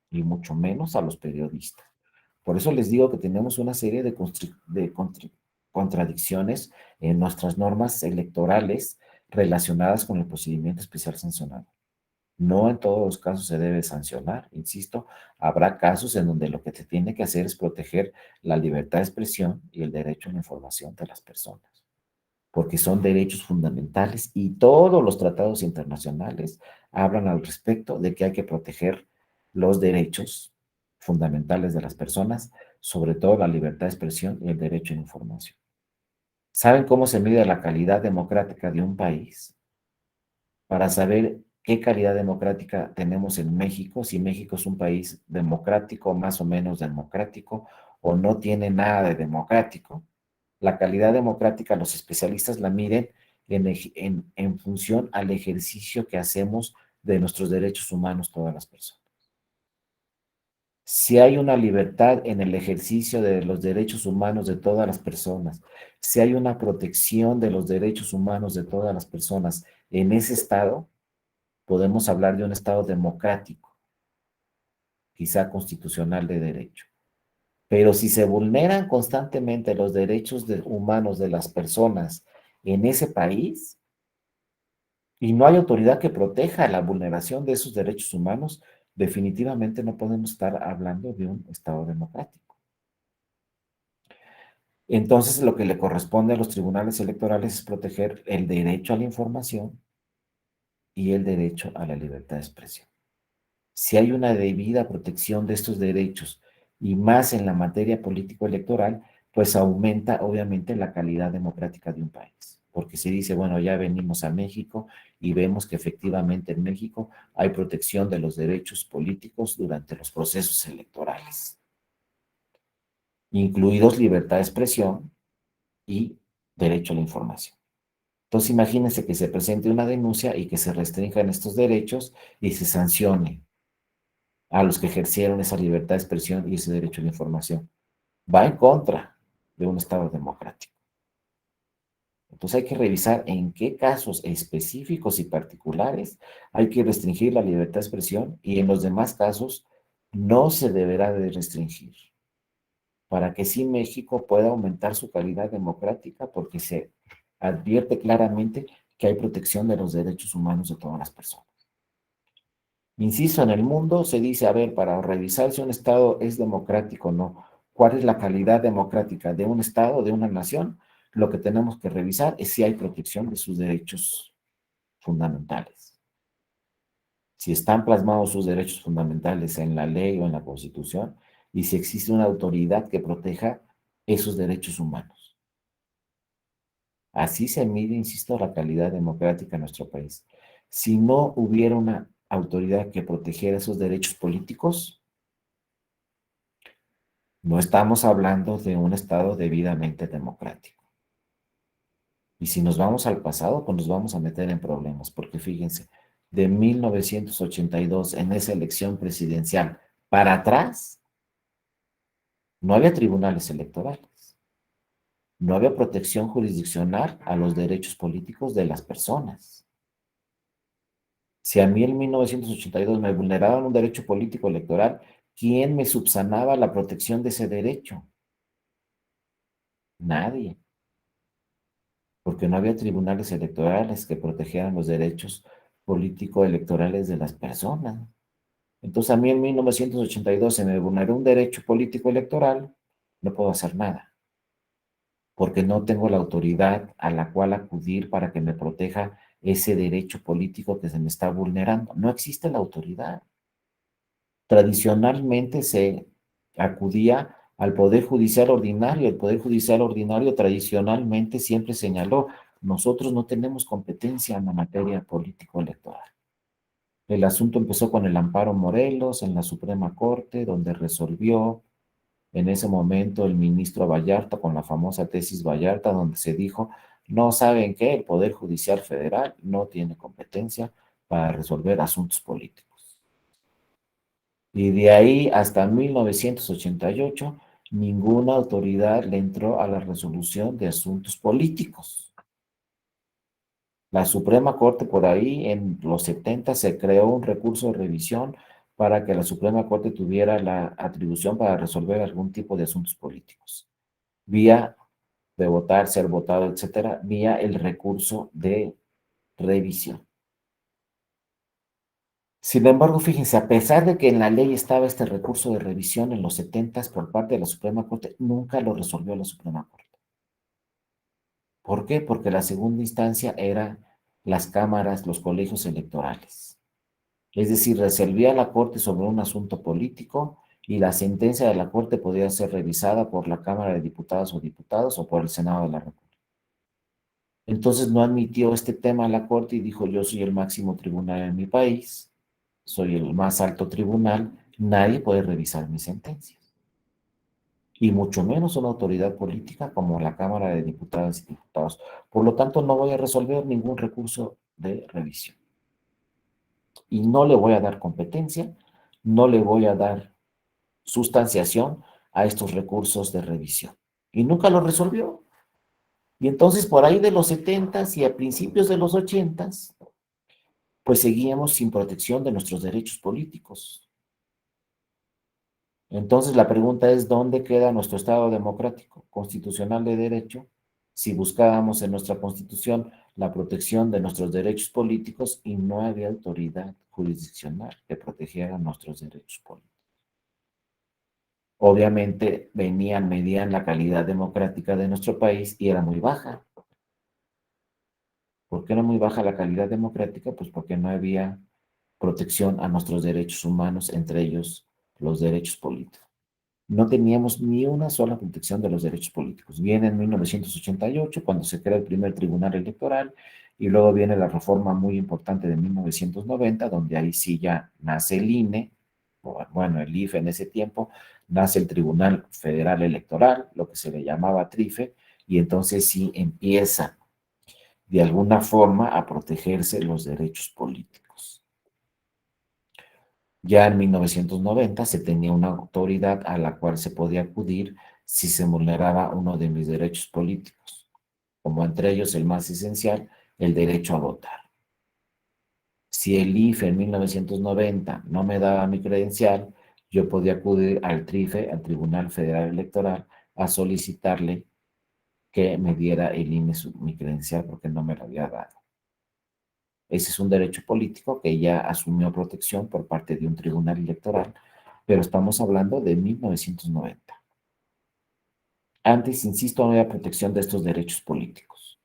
y mucho menos a los periodistas. Por eso les digo que tenemos una serie de contradicciones en nuestras normas electorales relacionadas con el procedimiento especial sancionado. No en todos los casos se debe sancionar, insisto, habrá casos en donde lo que se tiene que hacer es proteger la libertad de expresión y el derecho a la información de las personas, porque son derechos fundamentales y todos los tratados internacionales hablan al respecto de que hay que proteger los derechos fundamentales de las personas, sobre todo la libertad de expresión y el derecho a la información. ¿Saben cómo se mide la calidad democrática de un país? Para saber qué calidad democrática tenemos en México, si México es un país democrático, más o menos democrático, o no tiene nada de democrático. La calidad democrática, los especialistas la miden en función al ejercicio que hacemos de nuestros derechos humanos todas las personas. Si hay una libertad en el ejercicio de los derechos humanos de todas las personas, si hay una protección de los derechos humanos de todas las personas en ese estado, podemos hablar de un Estado democrático, quizá constitucional de derecho. Pero si se vulneran constantemente los derechos humanos de las personas en ese país y no hay autoridad que proteja la vulneración de esos derechos humanos, definitivamente no podemos estar hablando de un Estado democrático. Entonces, lo que le corresponde a los tribunales electorales es proteger el derecho a la información y el derecho a la libertad de expresión. Si hay una debida protección de estos derechos y más en la materia político-electoral, pues aumenta obviamente la calidad democrática de un país. Porque se dice, bueno, ya venimos a México y vemos que efectivamente en México hay protección de los derechos políticos durante los procesos electorales, incluidos libertad de expresión y derecho a la información. Entonces imagínense que se presente una denuncia y que se restrinjan estos derechos y se sancione a los que ejercieron esa libertad de expresión y ese derecho a la información. Va en contra de un Estado democrático. Entonces hay que revisar en qué casos específicos y particulares hay que restringir la libertad de expresión y en los demás casos no se deberá de restringir para que sí México pueda aumentar su calidad democrática porque se advierte claramente que hay protección de los derechos humanos de todas las personas. Insisto, en el mundo se dice, a ver, para revisar si un Estado es democrático o no, cuál es la calidad democrática de un Estado, de una nación, lo que tenemos que revisar es si hay protección de sus derechos fundamentales. Si están plasmados sus derechos fundamentales en la ley o en la Constitución y si existe una autoridad que proteja esos derechos humanos. Así se mide, insisto, la calidad democrática en nuestro país. Si no hubiera una autoridad que protegiera esos derechos políticos, no estamos hablando de un Estado debidamente democrático. Y si nos vamos al pasado, pues nos vamos a meter en problemas, porque fíjense, de 1982, en esa elección presidencial, para atrás, no había tribunales electorales, no había protección jurisdiccional a los derechos políticos de las personas. Si a mí en 1982 me vulneraban un derecho político electoral, ¿quién me subsanaba la protección de ese derecho? Nadie, porque no había tribunales electorales que protegieran los derechos político-electorales de las personas. Entonces a mí en 1982 se me vulneró un derecho político-electoral, no puedo hacer nada, porque no tengo la autoridad a la cual acudir para que me proteja ese derecho político que se me está vulnerando. No existe la autoridad. Tradicionalmente se acudía al Poder Judicial Ordinario. El Poder Judicial Ordinario tradicionalmente siempre señaló, nosotros no tenemos competencia en la materia político-electoral. El asunto empezó con el amparo Morelos en la Suprema Corte, donde resolvió en ese momento el ministro Vallarta con la famosa tesis Vallarta, donde se dijo, no saben qué, el Poder Judicial Federal no tiene competencia para resolver asuntos políticos. Y de ahí hasta 1988, ninguna autoridad le entró a la resolución de asuntos políticos. La Suprema Corte por ahí en los 70 se creó un recurso de revisión para que la Suprema Corte tuviera la atribución para resolver algún tipo de asuntos políticos, vía de votar, ser votado, etcétera, vía el recurso de revisión. Sin embargo, fíjense, a pesar de que en la ley estaba este recurso de revisión en los 70 por parte de la Suprema Corte, nunca lo resolvió la Suprema Corte. ¿Por qué? Porque la segunda instancia era las cámaras, los colegios electorales. Es decir, resolvía la Corte sobre un asunto político y la sentencia de la Corte podía ser revisada por la Cámara de Diputadas o Diputados o por el Senado de la República. Entonces no admitió este tema a la Corte y dijo, yo soy el máximo tribunal en mi país, soy el más alto tribunal, nadie puede revisar mis sentencias. Y mucho menos una autoridad política como la Cámara de Diputadas y Diputados. Por lo tanto, no voy a resolver ningún recurso de revisión. Y no le voy a dar competencia, no le voy a dar sustanciación a estos recursos de revisión. Y nunca lo resolvió. Y entonces, por ahí de los 70s y a principios de los 80s, pues seguíamos sin protección de nuestros derechos políticos. Entonces la pregunta es, ¿dónde queda nuestro Estado democrático, constitucional de derecho, si buscábamos en nuestra Constitución la protección de nuestros derechos políticos y no había autoridad jurisdiccional que protegiera nuestros derechos políticos? Obviamente venían, medían la calidad democrática de nuestro país y era muy baja. ¿Por qué era muy baja la calidad democrática? Pues porque no había protección a nuestros derechos humanos, entre ellos los derechos políticos. No teníamos ni una sola protección de los derechos políticos. Viene en 1988, cuando se crea el primer tribunal electoral, y luego viene la reforma muy importante de 1990, donde ahí sí ya nace el INE, bueno, el IFE en ese tiempo, nace el Tribunal Federal Electoral, lo que se le llamaba TRIFE, y entonces sí empieza de alguna forma a protegerse los derechos políticos. Ya en 1990 se tenía una autoridad a la cual se podía acudir si se vulneraba uno de mis derechos políticos, como entre ellos el más esencial, el derecho a votar. Si el IFE en 1990 no me daba mi credencial, yo podía acudir al TRIFE, al Tribunal Federal Electoral, a solicitarle que me diera el INE mi credencial porque no me lo había dado. Ese es un derecho político que ya asumió protección por parte de un tribunal electoral, pero estamos hablando de 1990. Antes, insisto, no había protección de estos derechos políticos.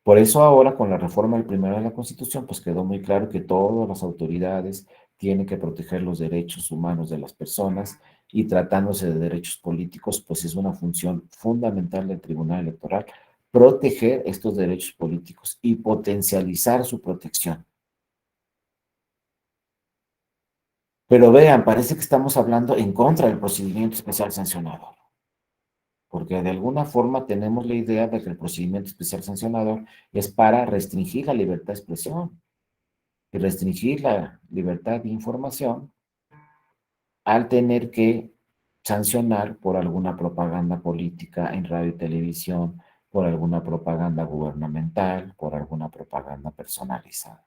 Por eso ahora, con la reforma del primero de la Constitución, pues quedó muy claro que todas las autoridades tienen que proteger los derechos humanos de las personas y tratándose de derechos políticos, pues es una función fundamental del Tribunal Electoral proteger estos derechos políticos y potencializar su protección. Pero vean, parece que estamos hablando en contra del procedimiento especial sancionador, porque de alguna forma tenemos la idea de que el procedimiento especial sancionador es para restringir la libertad de expresión y restringir la libertad de información al tener que sancionar por alguna propaganda política en radio y televisión, por alguna propaganda gubernamental, por alguna propaganda personalizada.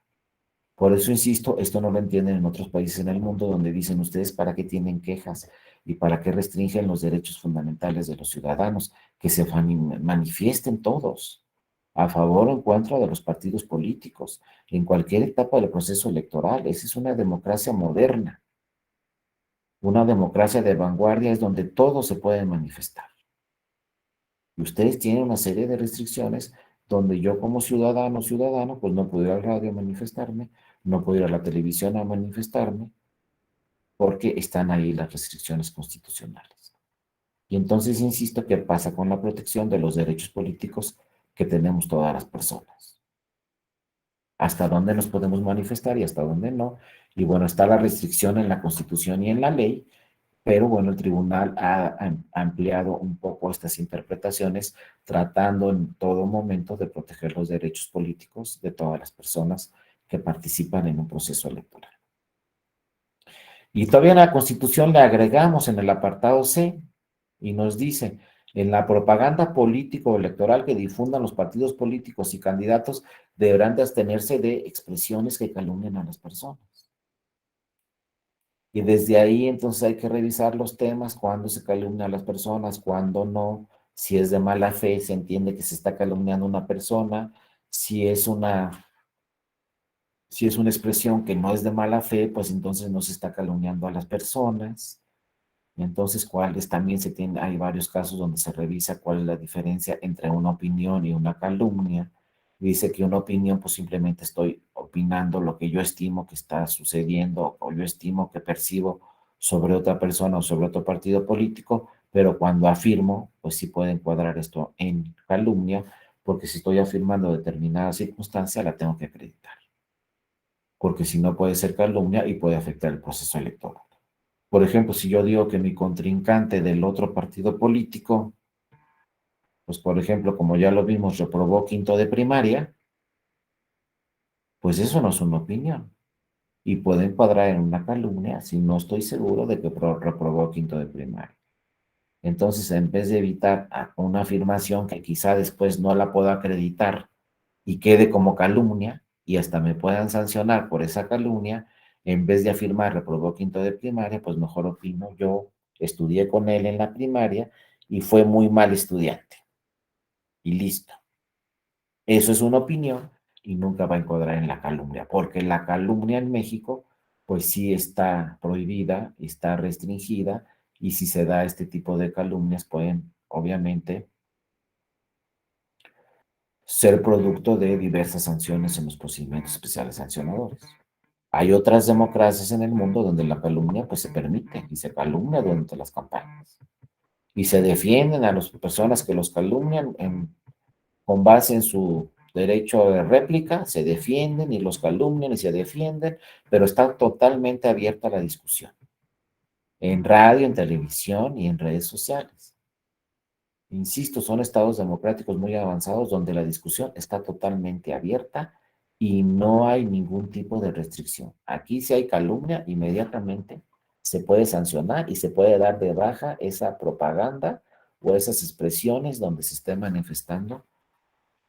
Por eso insisto, esto no lo entienden en otros países en el mundo donde dicen ustedes para qué tienen quejas y para qué restringen los derechos fundamentales de los ciudadanos, que se manifiesten todos a favor o en contra de los partidos políticos en cualquier etapa del proceso electoral. Esa es una democracia moderna, una democracia de vanguardia es donde todos se pueden manifestar. Y ustedes tienen una serie de restricciones donde yo como ciudadano, pues no puedo ir a la radio a manifestarme, no puedo ir a la televisión a manifestarme, porque están ahí las restricciones constitucionales. Y entonces insisto, ¿qué pasa con la protección de los derechos políticos que tenemos todas las personas? ¿Hasta dónde nos podemos manifestar y hasta dónde no? Y bueno, está la restricción en la Constitución y en la ley, pero bueno, el tribunal ha ampliado un poco estas interpretaciones, tratando en todo momento de proteger los derechos políticos de todas las personas que participan en un proceso electoral. Y todavía en la Constitución le agregamos en el apartado C y nos dice, en la propaganda político electoral que difundan los partidos políticos y candidatos deberán de abstenerse de expresiones que calumnien a las personas. Y desde ahí entonces hay que revisar los temas, cuándo se calumnia a las personas, cuándo no, si es de mala fe, se entiende que se está calumniando a una persona, si es una, si es una expresión que no es de mala fe, pues entonces no se está calumniando a las personas. Entonces, ¿cuáles también se tiene? Hay varios casos donde se revisa cuál es la diferencia entre una opinión y una calumnia. Dice que una opinión, pues simplemente estoy opinando lo que yo estimo que está sucediendo o yo estimo que percibo sobre otra persona o sobre otro partido político, pero cuando afirmo, pues sí puede encuadrar esto en calumnia, porque si estoy afirmando determinada circunstancia, la tengo que acreditar, porque si no puede ser calumnia y puede afectar el proceso electoral. Por ejemplo, si yo digo que mi contrincante del otro partido político, pues por ejemplo, como ya lo vimos, reprobó quinto de primaria, pues eso no es una opinión y puede encuadrar en una calumnia si no estoy seguro de que reprobó quinto de primaria. Entonces, en vez de evitar una afirmación que quizá después no la pueda acreditar y quede como calumnia y hasta me puedan sancionar por esa calumnia, en vez de afirmar reprobó quinto de primaria, pues mejor opino yo, estudié con él en la primaria y fue muy mal estudiante. Y listo. Eso es una opinión y nunca va a encuadrar en la calumnia, porque la calumnia en México, pues sí está prohibida, está restringida, y si se da este tipo de calumnias, pueden obviamente ser producto de diversas sanciones en los procedimientos especiales sancionadores. Hay otras democracias en el mundo donde la calumnia pues se permite y se calumnia durante las campañas y se defienden a las personas que los calumnian con base en su derecho de réplica, se defienden y los calumnian y se defienden, pero está totalmente abierta la discusión en radio, en televisión y en redes sociales. Insisto, son estados democráticos muy avanzados donde la discusión está totalmente abierta y no hay ningún tipo de restricción. Aquí si hay calumnia, inmediatamente se puede sancionar y se puede dar de baja esa propaganda o esas expresiones donde se esté manifestando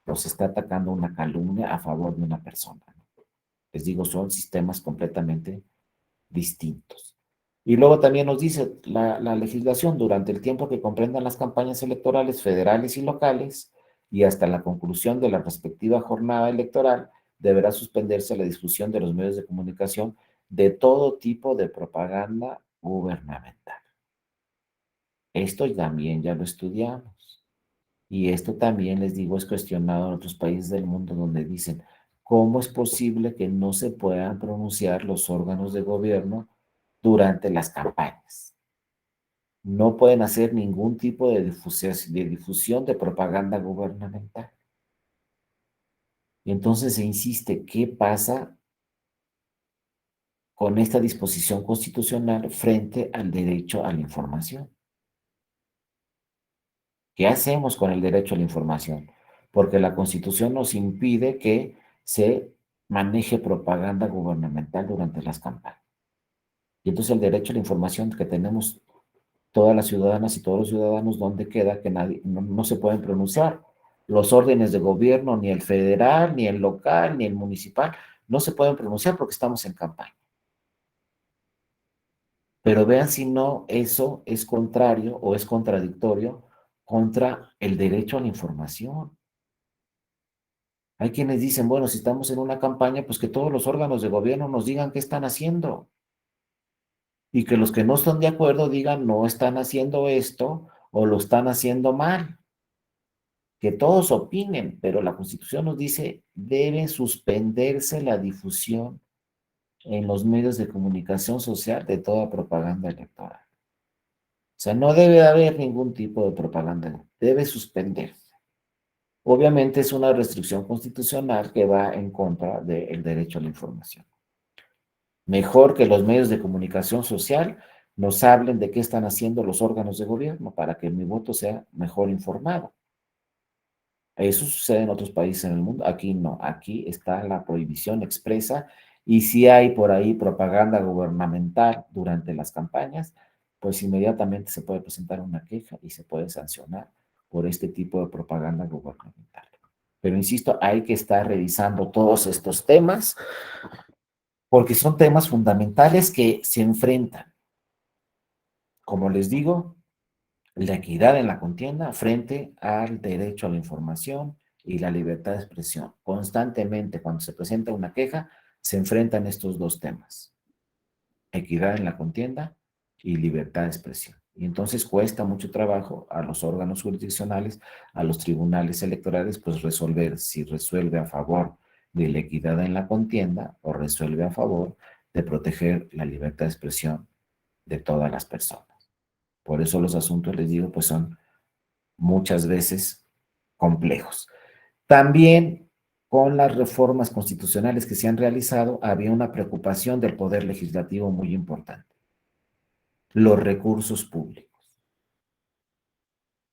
o se está atacando una calumnia a favor de una persona. Les digo, son sistemas completamente distintos. Y luego también nos dice la legislación, durante el tiempo que comprendan las campañas electorales federales y locales y hasta la conclusión de la respectiva jornada electoral, deberá suspenderse la difusión de los medios de comunicación de todo tipo de propaganda gubernamental. Esto también ya lo estudiamos. Y esto también, les digo, es cuestionado en otros países del mundo donde dicen, ¿cómo es posible que no se puedan pronunciar los órganos de gobierno durante las campañas? No pueden hacer ningún tipo de difusión de propaganda gubernamental. Y entonces se insiste, ¿qué pasa con esta disposición constitucional frente al derecho a la información? ¿Qué hacemos con el derecho a la información? Porque la Constitución nos impide que se maneje propaganda gubernamental durante las campañas. Y entonces el derecho a la información que tenemos todas las ciudadanas y todos los ciudadanos, ¿dónde queda? Que nadie, no se pueden pronunciar. Los órdenes de gobierno, ni el federal, ni el local, ni el municipal, no se pueden pronunciar porque estamos en campaña. Pero vean si no eso es contrario o es contradictorio contra el derecho a la información. Hay quienes dicen, bueno, si estamos en una campaña, pues que todos los órganos de gobierno nos digan qué están haciendo y que los que no están de acuerdo digan no están haciendo esto o lo están haciendo mal. Que todos opinen, pero la Constitución nos dice debe suspenderse la difusión en los medios de comunicación social de toda propaganda electoral. O sea, no debe haber ningún tipo de propaganda, debe suspenderse. Obviamente es una restricción constitucional que va en contra del derecho a la información. Mejor que los medios de comunicación social nos hablen de qué están haciendo los órganos de gobierno para que mi voto sea mejor informado. Eso sucede en otros países en el mundo. Aquí no. Aquí está la prohibición expresa y si hay por ahí propaganda gubernamental durante las campañas, pues inmediatamente se puede presentar una queja y se puede sancionar por este tipo de propaganda gubernamental. Pero insisto, hay que estar revisando todos estos temas porque son temas fundamentales que se enfrentan, como les digo, la equidad en la contienda frente al derecho a la información y la libertad de expresión. Constantemente, cuando se presenta una queja, se enfrentan estos dos temas, equidad en la contienda y libertad de expresión. Y entonces cuesta mucho trabajo a los órganos jurisdiccionales, a los tribunales electorales, pues resolver si resuelve a favor de la equidad en la contienda o resuelve a favor de proteger la libertad de expresión de todas las personas. Por eso los asuntos, les digo, pues son muchas veces complejos. También con las reformas constitucionales que se han realizado, había una preocupación del Poder Legislativo muy importante, los recursos públicos.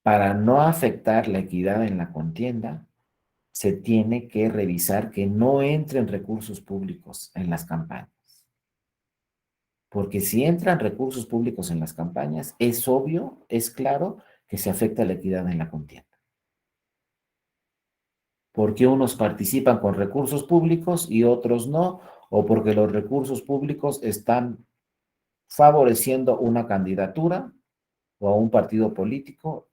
Para no afectar la equidad en la contienda, se tiene que revisar que no entren recursos públicos en las campañas. Porque si entran recursos públicos en las campañas, es obvio, es claro que se afecta la equidad en la contienda. Porque unos participan con recursos públicos y otros no, o porque los recursos públicos están favoreciendo una candidatura o a un partido político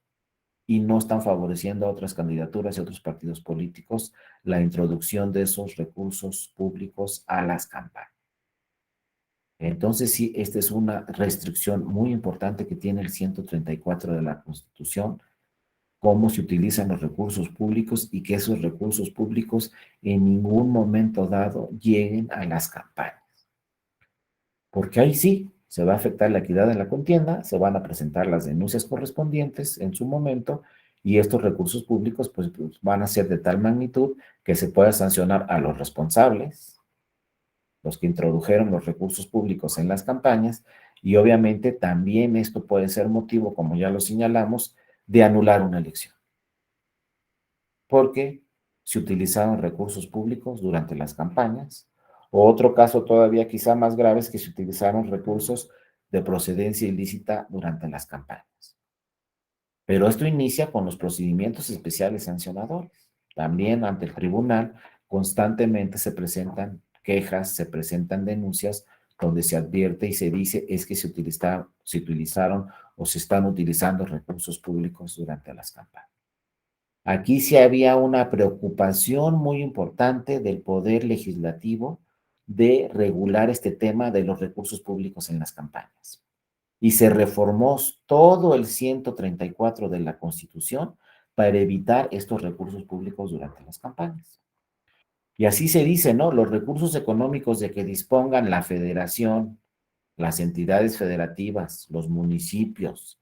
y no están favoreciendo a otras candidaturas y otros partidos políticos la introducción de esos recursos públicos a las campañas. Entonces, sí, esta es una restricción muy importante que tiene el 134 de la Constitución cómo se utilizan los recursos públicos y que esos recursos públicos en ningún momento dado lleguen a las campañas. Porque ahí sí se va a afectar la equidad en la contienda, se van a presentar las denuncias correspondientes en su momento y estos recursos públicos pues van a ser de tal magnitud que se pueda sancionar a los responsables, los que introdujeron los recursos públicos en las campañas, y obviamente también esto puede ser motivo, como ya lo señalamos, de anular una elección, porque se utilizaron recursos públicos durante las campañas. O otro caso todavía quizá más grave es que se utilizaron recursos de procedencia ilícita durante las campañas. Pero esto inicia con los procedimientos especiales sancionadores. También ante el tribunal constantemente se presentan quejas, se presentan denuncias donde se advierte y se dice es que se utilizaron o se están utilizando recursos públicos durante las campañas. Aquí sí había una preocupación muy importante del Poder Legislativo de regular este tema de los recursos públicos en las campañas. Y se reformó todo el 134 de la Constitución para evitar estos recursos públicos durante las campañas. Y así se dice, ¿no? Los recursos económicos de que dispongan la federación, las entidades federativas, los municipios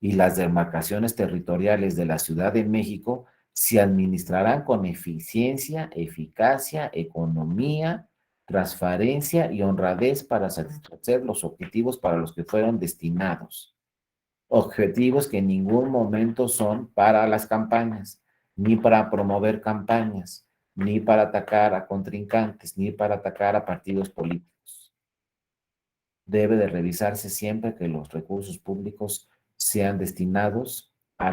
y las demarcaciones territoriales de la Ciudad de México se administrarán con eficiencia, eficacia, economía, transparencia y honradez para satisfacer los objetivos para los que fueron destinados. Objetivos que en ningún momento son para las campañas, ni para promover campañas, ni para atacar a contrincantes, ni para atacar a partidos políticos. Debe de revisarse siempre que los recursos públicos sean destinados a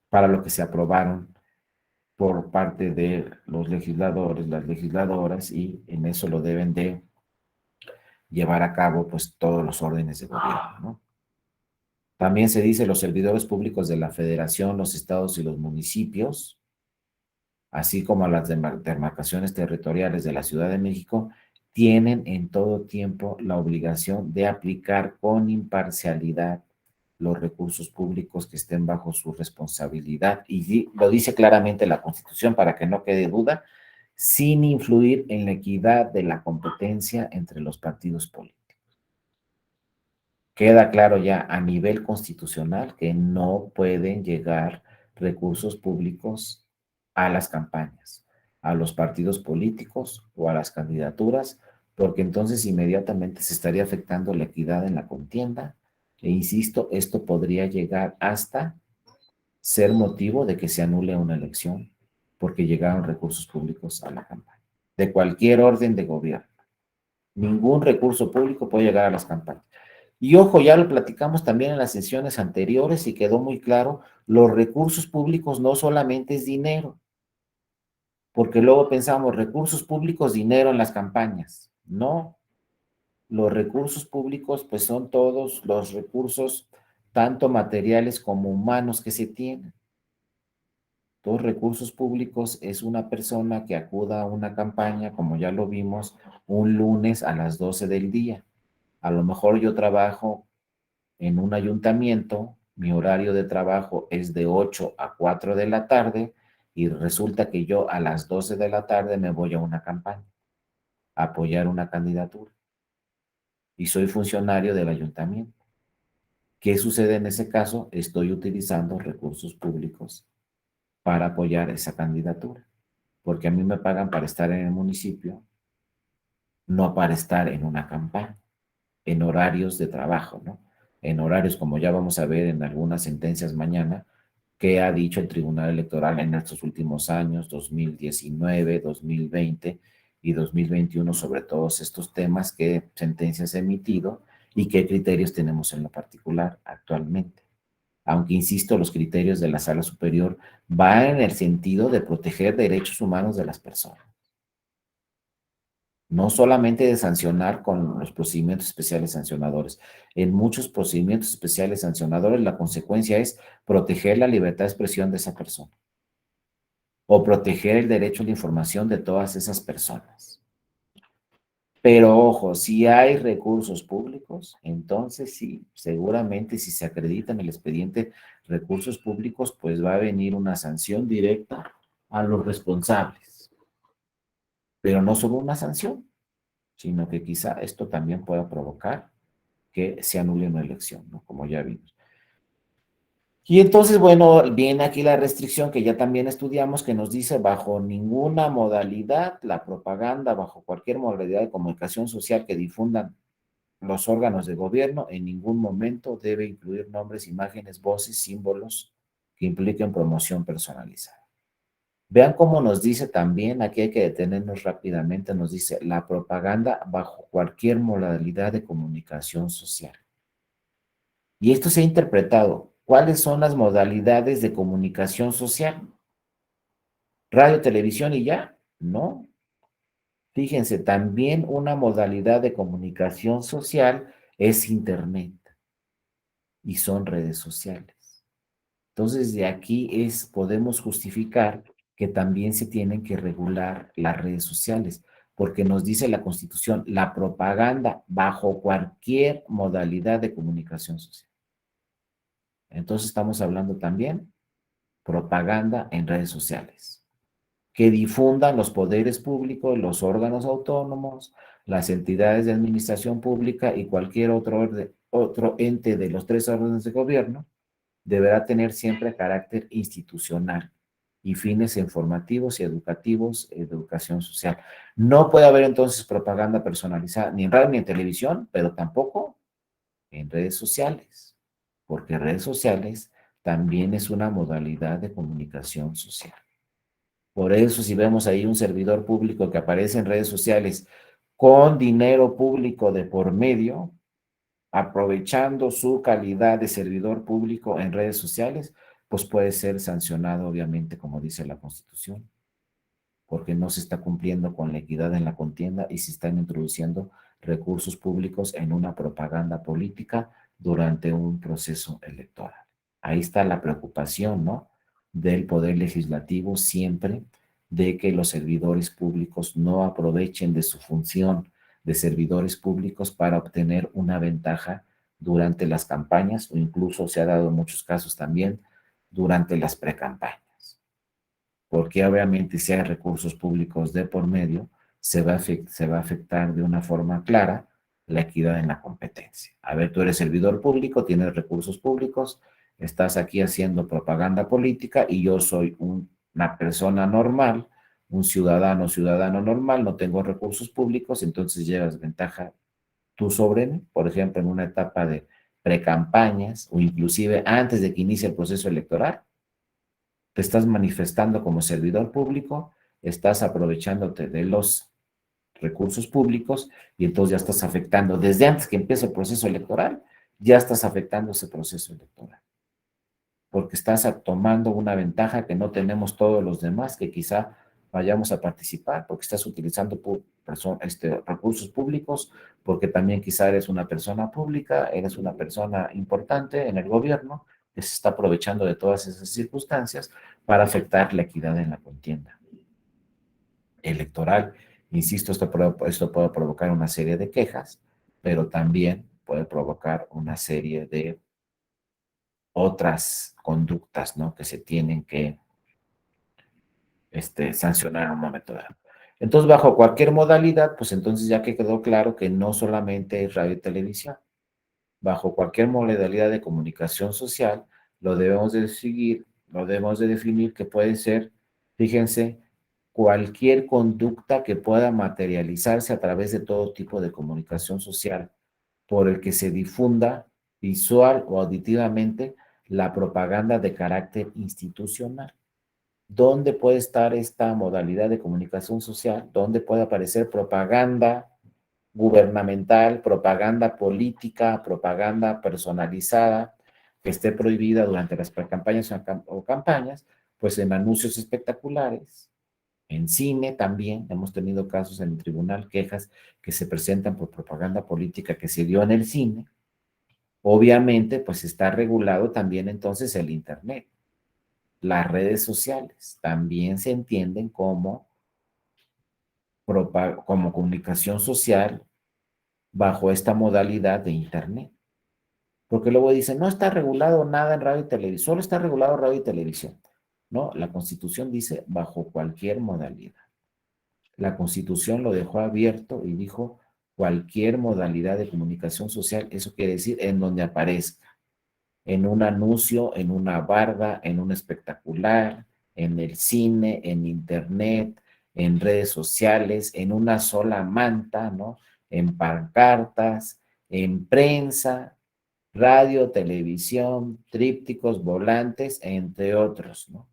para lo que se aprobaron por parte de los legisladores, las legisladoras, y en eso lo deben de llevar a cabo pues todos los órdenes de gobierno, ¿no? También se dice los servidores públicos de la Federación, los estados y los municipios, así como las demarcaciones territoriales de la Ciudad de México, tienen en todo tiempo la obligación de aplicar con imparcialidad los recursos públicos que estén bajo su responsabilidad. Y lo dice claramente la Constitución para que no quede duda, sin influir en la equidad de la competencia entre los partidos políticos. Queda claro ya a nivel constitucional que no pueden llegar recursos públicos a las campañas, a los partidos políticos o a las candidaturas, porque entonces inmediatamente se estaría afectando la equidad en la contienda. E insisto, esto podría llegar hasta ser motivo de que se anule una elección porque llegaron recursos públicos a la campaña, de cualquier orden de gobierno. Ningún recurso público puede llegar a las campañas. Y ojo, ya lo platicamos también en las sesiones anteriores y quedó muy claro, los recursos públicos no solamente es dinero, porque luego pensamos recursos públicos, dinero en las campañas. No, los recursos públicos pues son todos los recursos, tanto materiales como humanos que se tienen. Los recursos públicos es una persona que acuda a una campaña, como ya lo vimos, un lunes a las 12 del día. A lo mejor yo trabajo en un ayuntamiento, mi horario de trabajo es de 8 a 4 de la tarde y resulta que yo a las 12 de la tarde me voy a una campaña, a apoyar una candidatura y soy funcionario del ayuntamiento. ¿Qué sucede en ese caso? Estoy utilizando recursos públicos para apoyar esa candidatura, porque a mí me pagan para estar en el municipio, no para estar en una campaña, en horarios de trabajo, ¿no? En horarios, como ya vamos a ver en algunas sentencias mañana, que ha dicho el Tribunal Electoral en estos últimos años, 2019, 2020 y 2021, sobre todos estos temas, qué sentencias ha emitido y qué criterios tenemos en lo particular actualmente. Aunque, insisto, los criterios de la Sala Superior van en el sentido de proteger derechos humanos de las personas. No solamente de sancionar con los procedimientos especiales sancionadores. En muchos procedimientos especiales sancionadores la consecuencia es proteger la libertad de expresión de esa persona o proteger el derecho a la información de todas esas personas. Pero ojo, si hay recursos públicos, entonces sí, seguramente si se acredita en el expediente recursos públicos, pues va a venir una sanción directa a los responsables. Pero no solo una sanción, sino que quizá esto también pueda provocar que se anule una elección, ¿no? Como ya vimos. Y entonces, bueno, viene aquí la restricción que ya también estudiamos, que nos dice bajo ninguna modalidad la propaganda, bajo cualquier modalidad de comunicación social que difundan los órganos de gobierno, en ningún momento debe incluir nombres, imágenes, voces, símbolos que impliquen promoción personalizada. Vean cómo nos dice también, aquí hay que detenernos rápidamente, nos dice la propaganda bajo cualquier modalidad de comunicación social. Y esto se ha interpretado. ¿Cuáles son las modalidades de comunicación social? ¿Radio, televisión y ya? No. Fíjense, también una modalidad de comunicación social es Internet y son redes sociales. Entonces, de aquí podemos justificar que también se tienen que regular las redes sociales, porque nos dice la Constitución, la propaganda bajo cualquier modalidad de comunicación social. Entonces, estamos hablando también propaganda en redes sociales, que difundan los poderes públicos, los órganos autónomos, las entidades de administración pública y cualquier otro ente de los tres órdenes de gobierno, deberá tener siempre carácter institucional y fines informativos y educativos de educación social. No puede haber entonces propaganda personalizada ni en radio ni en televisión, pero tampoco en redes sociales, porque redes sociales también es una modalidad de comunicación social. Por eso, si vemos ahí un servidor público que aparece en redes sociales con dinero público de por medio, aprovechando su calidad de servidor público en redes sociales, pues puede ser sancionado, obviamente, como dice la Constitución, porque no se está cumpliendo con la equidad en la contienda y se están introduciendo recursos públicos en una propaganda política durante un proceso electoral. Ahí está la preocupación, ¿no? Del Poder Legislativo siempre de que los servidores públicos no aprovechen de su función de servidores públicos para obtener una ventaja durante las campañas o incluso se ha dado en muchos casos también durante las precampañas, porque obviamente si hay recursos públicos de por medio, se va a afectar de una forma clara la equidad en la competencia. A ver, tú eres servidor público, tienes recursos públicos, estás aquí haciendo propaganda política y yo soy una persona normal, un ciudadano normal, no tengo recursos públicos, entonces llevas ventaja tú sobre mí, por ejemplo, en una etapa de precampañas o inclusive antes de que inicie el proceso electoral, te estás manifestando como servidor público, estás aprovechándote de los recursos públicos y entonces ya estás afectando, desde antes que empiece el proceso electoral, ya estás afectando ese proceso electoral, porque estás tomando una ventaja que no tenemos todos los demás, que quizá vayamos a participar, porque estás utilizando recursos públicos, porque también quizá eres una persona pública, eres una persona importante en el gobierno, que se está aprovechando de todas esas circunstancias para afectar la equidad en la contienda electoral. Insisto, esto puede provocar una serie de quejas, pero también puede provocar una serie de otras conductas, ¿no? Que se tienen que sancionar en un momento dado. Entonces, bajo cualquier modalidad, pues entonces ya que quedó claro que no solamente es radio y televisión, bajo cualquier modalidad de comunicación social, lo debemos de seguir, lo debemos de definir que puede ser, fíjense, cualquier conducta que pueda materializarse a través de todo tipo de comunicación social, por el que se difunda visual o auditivamente la propaganda de carácter institucional. ¿Dónde puede estar esta modalidad de comunicación social? ¿Dónde puede aparecer propaganda gubernamental, propaganda política, propaganda personalizada que esté prohibida durante las precampañas o campañas? Pues en anuncios espectaculares, en cine también, hemos tenido casos en el tribunal, quejas que se presentan por propaganda política que se dio en el cine. Obviamente, pues está regulado también entonces el Internet. Las redes sociales también se entienden como como comunicación social bajo esta modalidad de Internet. Porque luego dicen, no está regulado nada en radio y televisión, solo está regulado radio y televisión. No, la Constitución dice bajo cualquier modalidad. La Constitución lo dejó abierto y dijo cualquier modalidad de comunicación social, eso quiere decir en donde aparezca, en un anuncio, en una barda, en un espectacular, en el cine, en internet, en redes sociales, en una sola manta, ¿no? En pancartas, en prensa, radio, televisión, trípticos, volantes, entre otros, ¿no?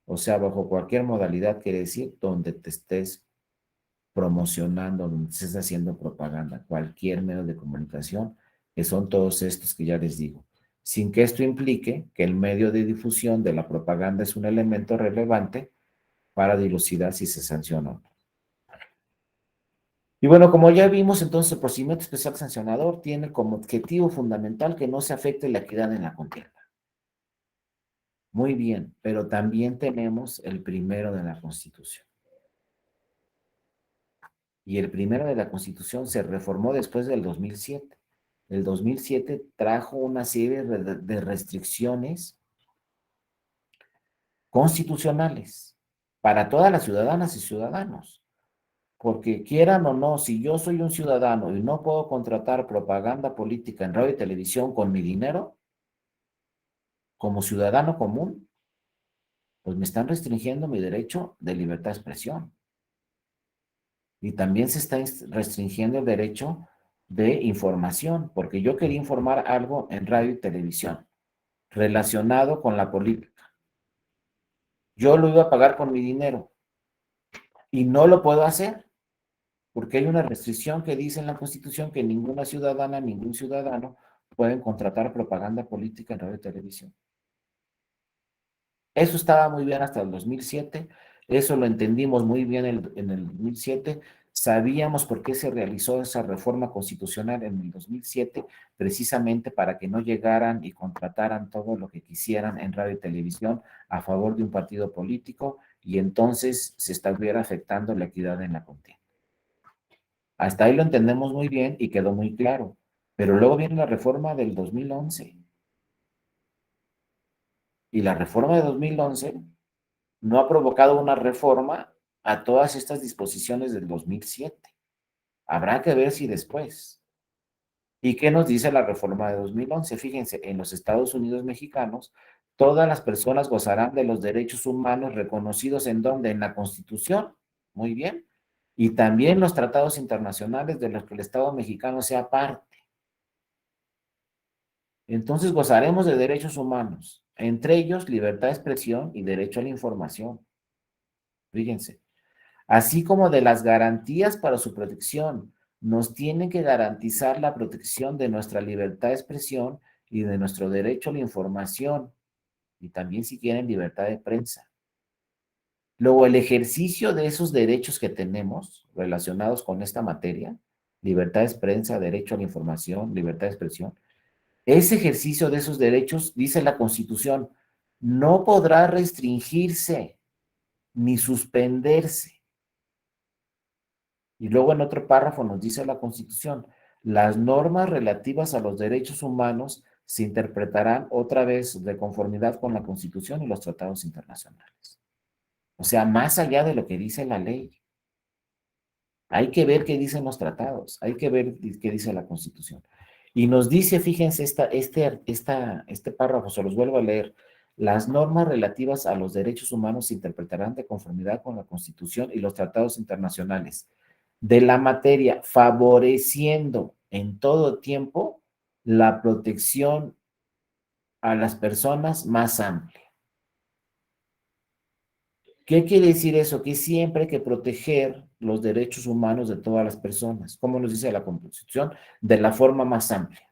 O sea, bajo cualquier modalidad quiere decir donde te estés promocionando, donde estés haciendo propaganda, cualquier medio de comunicación, que son todos estos que ya les digo, sin que esto implique que el medio de difusión de la propaganda es un elemento relevante para dilucidar si se sanciona o no. Y bueno, como ya vimos, entonces el procedimiento especial sancionador tiene como objetivo fundamental que no se afecte la equidad en la contienda. Muy bien, pero también tenemos el primero de la Constitución. Y el primero de la Constitución se reformó después del 2007. El 2007 trajo una serie de restricciones constitucionales para todas las ciudadanas y ciudadanos. Porque quieran o no, si yo soy un ciudadano y no puedo contratar propaganda política en radio y televisión con mi dinero, como ciudadano común, pues me están restringiendo mi derecho de libertad de expresión. Y también se está restringiendo el derecho de información, porque yo quería informar algo en radio y televisión relacionado con la política. Yo lo iba a pagar con mi dinero y no lo puedo hacer porque hay una restricción que dice en la Constitución que ninguna ciudadana, ningún ciudadano pueden contratar propaganda política en radio y televisión. Eso estaba muy bien hasta el 2007, eso lo entendimos muy bien en el 2007, sabíamos por qué se realizó esa reforma constitucional en el 2007, precisamente para que no llegaran y contrataran todo lo que quisieran en radio y televisión a favor de un partido político y entonces se estuviera afectando la equidad en la contienda. Hasta ahí lo entendemos muy bien y quedó muy claro, pero luego viene la reforma del 2011 y la reforma de 2011 no ha provocado una reforma a todas estas disposiciones del 2007. Habrá que ver si después. ¿Y qué nos dice la reforma de 2011? Fíjense, en los Estados Unidos mexicanos, todas las personas gozarán de los derechos humanos reconocidos en donde, en la Constitución, muy bien, y también los tratados internacionales de los que el Estado mexicano sea parte. Entonces gozaremos de derechos humanos, entre ellos libertad de expresión y derecho a la información. Fíjense, así como de las garantías para su protección. Nos tienen que garantizar la protección de nuestra libertad de expresión y de nuestro derecho a la información, y también si quieren libertad de prensa. Luego, el ejercicio de esos derechos que tenemos relacionados con esta materia, libertad de prensa, derecho a la información, libertad de expresión, ese ejercicio de esos derechos, dice la Constitución, no podrá restringirse ni suspenderse. Y luego en otro párrafo nos dice la Constitución, las normas relativas a los derechos humanos se interpretarán otra vez de conformidad con la Constitución y los tratados internacionales. O sea, más allá de lo que dice la ley. Hay que ver qué dicen los tratados, hay que ver qué dice la Constitución. Y nos dice, fíjense, este párrafo, se los vuelvo a leer, las normas relativas a los derechos humanos se interpretarán de conformidad con la Constitución y los tratados internacionales de la materia, favoreciendo en todo tiempo la protección a las personas más amplia. ¿Qué quiere decir eso? Que siempre hay que proteger los derechos humanos de todas las personas, como nos dice la Constitución, de la forma más amplia.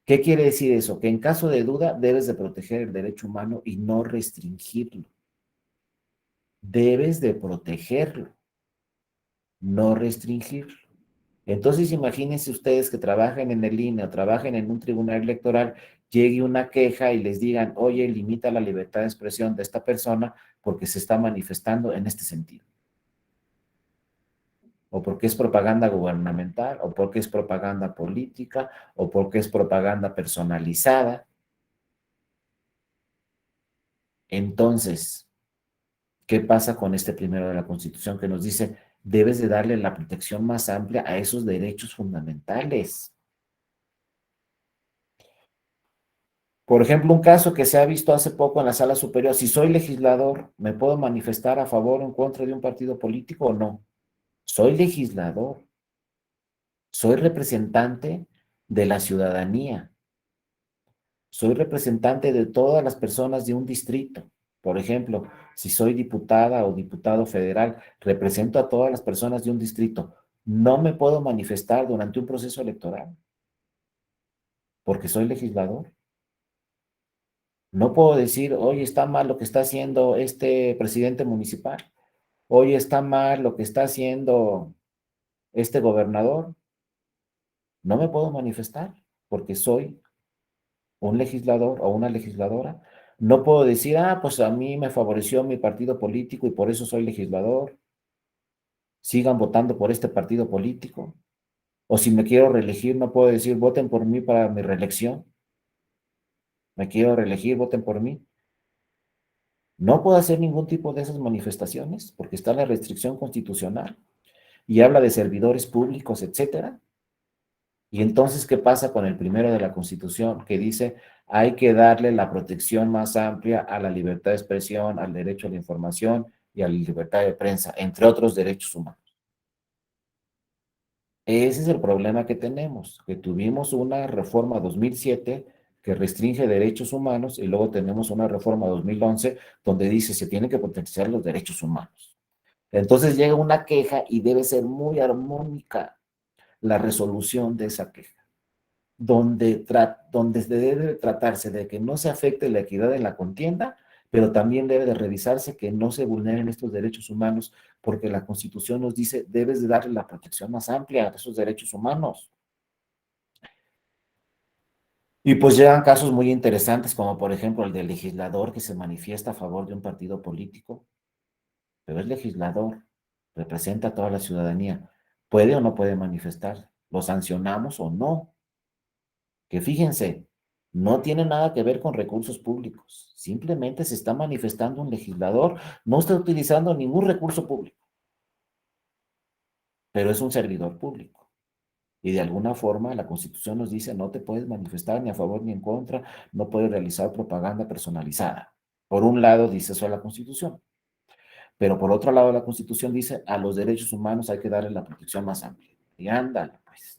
¿Qué quiere decir eso? Que en caso de duda debes de proteger el derecho humano y no restringirlo. Debes de protegerlo, no restringirlo. Entonces imagínense ustedes que trabajen en el INE o trabajen en un tribunal electoral, llegue una queja y les digan, oye, limita la libertad de expresión de esta persona porque se está manifestando en este sentido. o porque es propaganda gubernamental, o porque es propaganda política, o porque es propaganda personalizada. Entonces, ¿qué pasa con este primero de la Constitución que nos dice, debes de darle la protección más amplia a esos derechos fundamentales? Por ejemplo, un caso que se ha visto hace poco en la Sala Superior, si soy legislador, ¿me puedo manifestar a favor o en contra de un partido político o no? Soy legislador, soy representante de la ciudadanía, soy representante de todas las personas de un distrito. Por ejemplo, si soy diputada o diputado federal, represento a todas las personas de un distrito. No me puedo manifestar durante un proceso electoral porque soy legislador. No puedo decir, oye, está mal lo que está haciendo este presidente municipal. Oye, está mal lo que está haciendo este gobernador. No me puedo manifestar porque soy un legislador o una legisladora. No puedo decir, pues a mí me favoreció mi partido político y por eso soy legislador. Sigan votando por este partido político. O si me quiero reelegir, no puedo decir, voten por mí para mi reelección. Me quiero reelegir, voten por mí. No puedo hacer ningún tipo de esas manifestaciones porque está la restricción constitucional y habla de servidores públicos, etcétera. Y entonces, ¿qué pasa con el primero de la Constitución que dice hay que darle la protección más amplia a la libertad de expresión, al derecho a la información y a la libertad de prensa, entre otros derechos humanos? Ese es el problema que tenemos, que tuvimos una reforma 2007 que restringe derechos humanos y luego tenemos una reforma 2011 donde dice se tienen que potenciar los derechos humanos. Entonces llega una queja y debe ser muy armónica la resolución de esa queja, donde debe tratarse de que no se afecte la equidad en la contienda, pero también debe de revisarse que no se vulneren estos derechos humanos, porque la Constitución nos dice, debes de darle la protección más amplia a esos derechos humanos. Y pues llegan casos muy interesantes, como por ejemplo el del legislador que se manifiesta a favor de un partido político, pero es legislador, representa a toda la ciudadanía. ¿Puede o no puede manifestar? ¿Lo sancionamos o no? Que fíjense, no tiene nada que ver con recursos públicos. Simplemente se está manifestando un legislador, no está utilizando ningún recurso público, pero es un servidor público. Y de alguna forma la Constitución nos dice no te puedes manifestar ni a favor ni en contra, no puedes realizar propaganda personalizada. Por un lado dice eso la Constitución, pero por otro lado la Constitución dice a los derechos humanos hay que darle la protección más amplia. Y ándale, pues.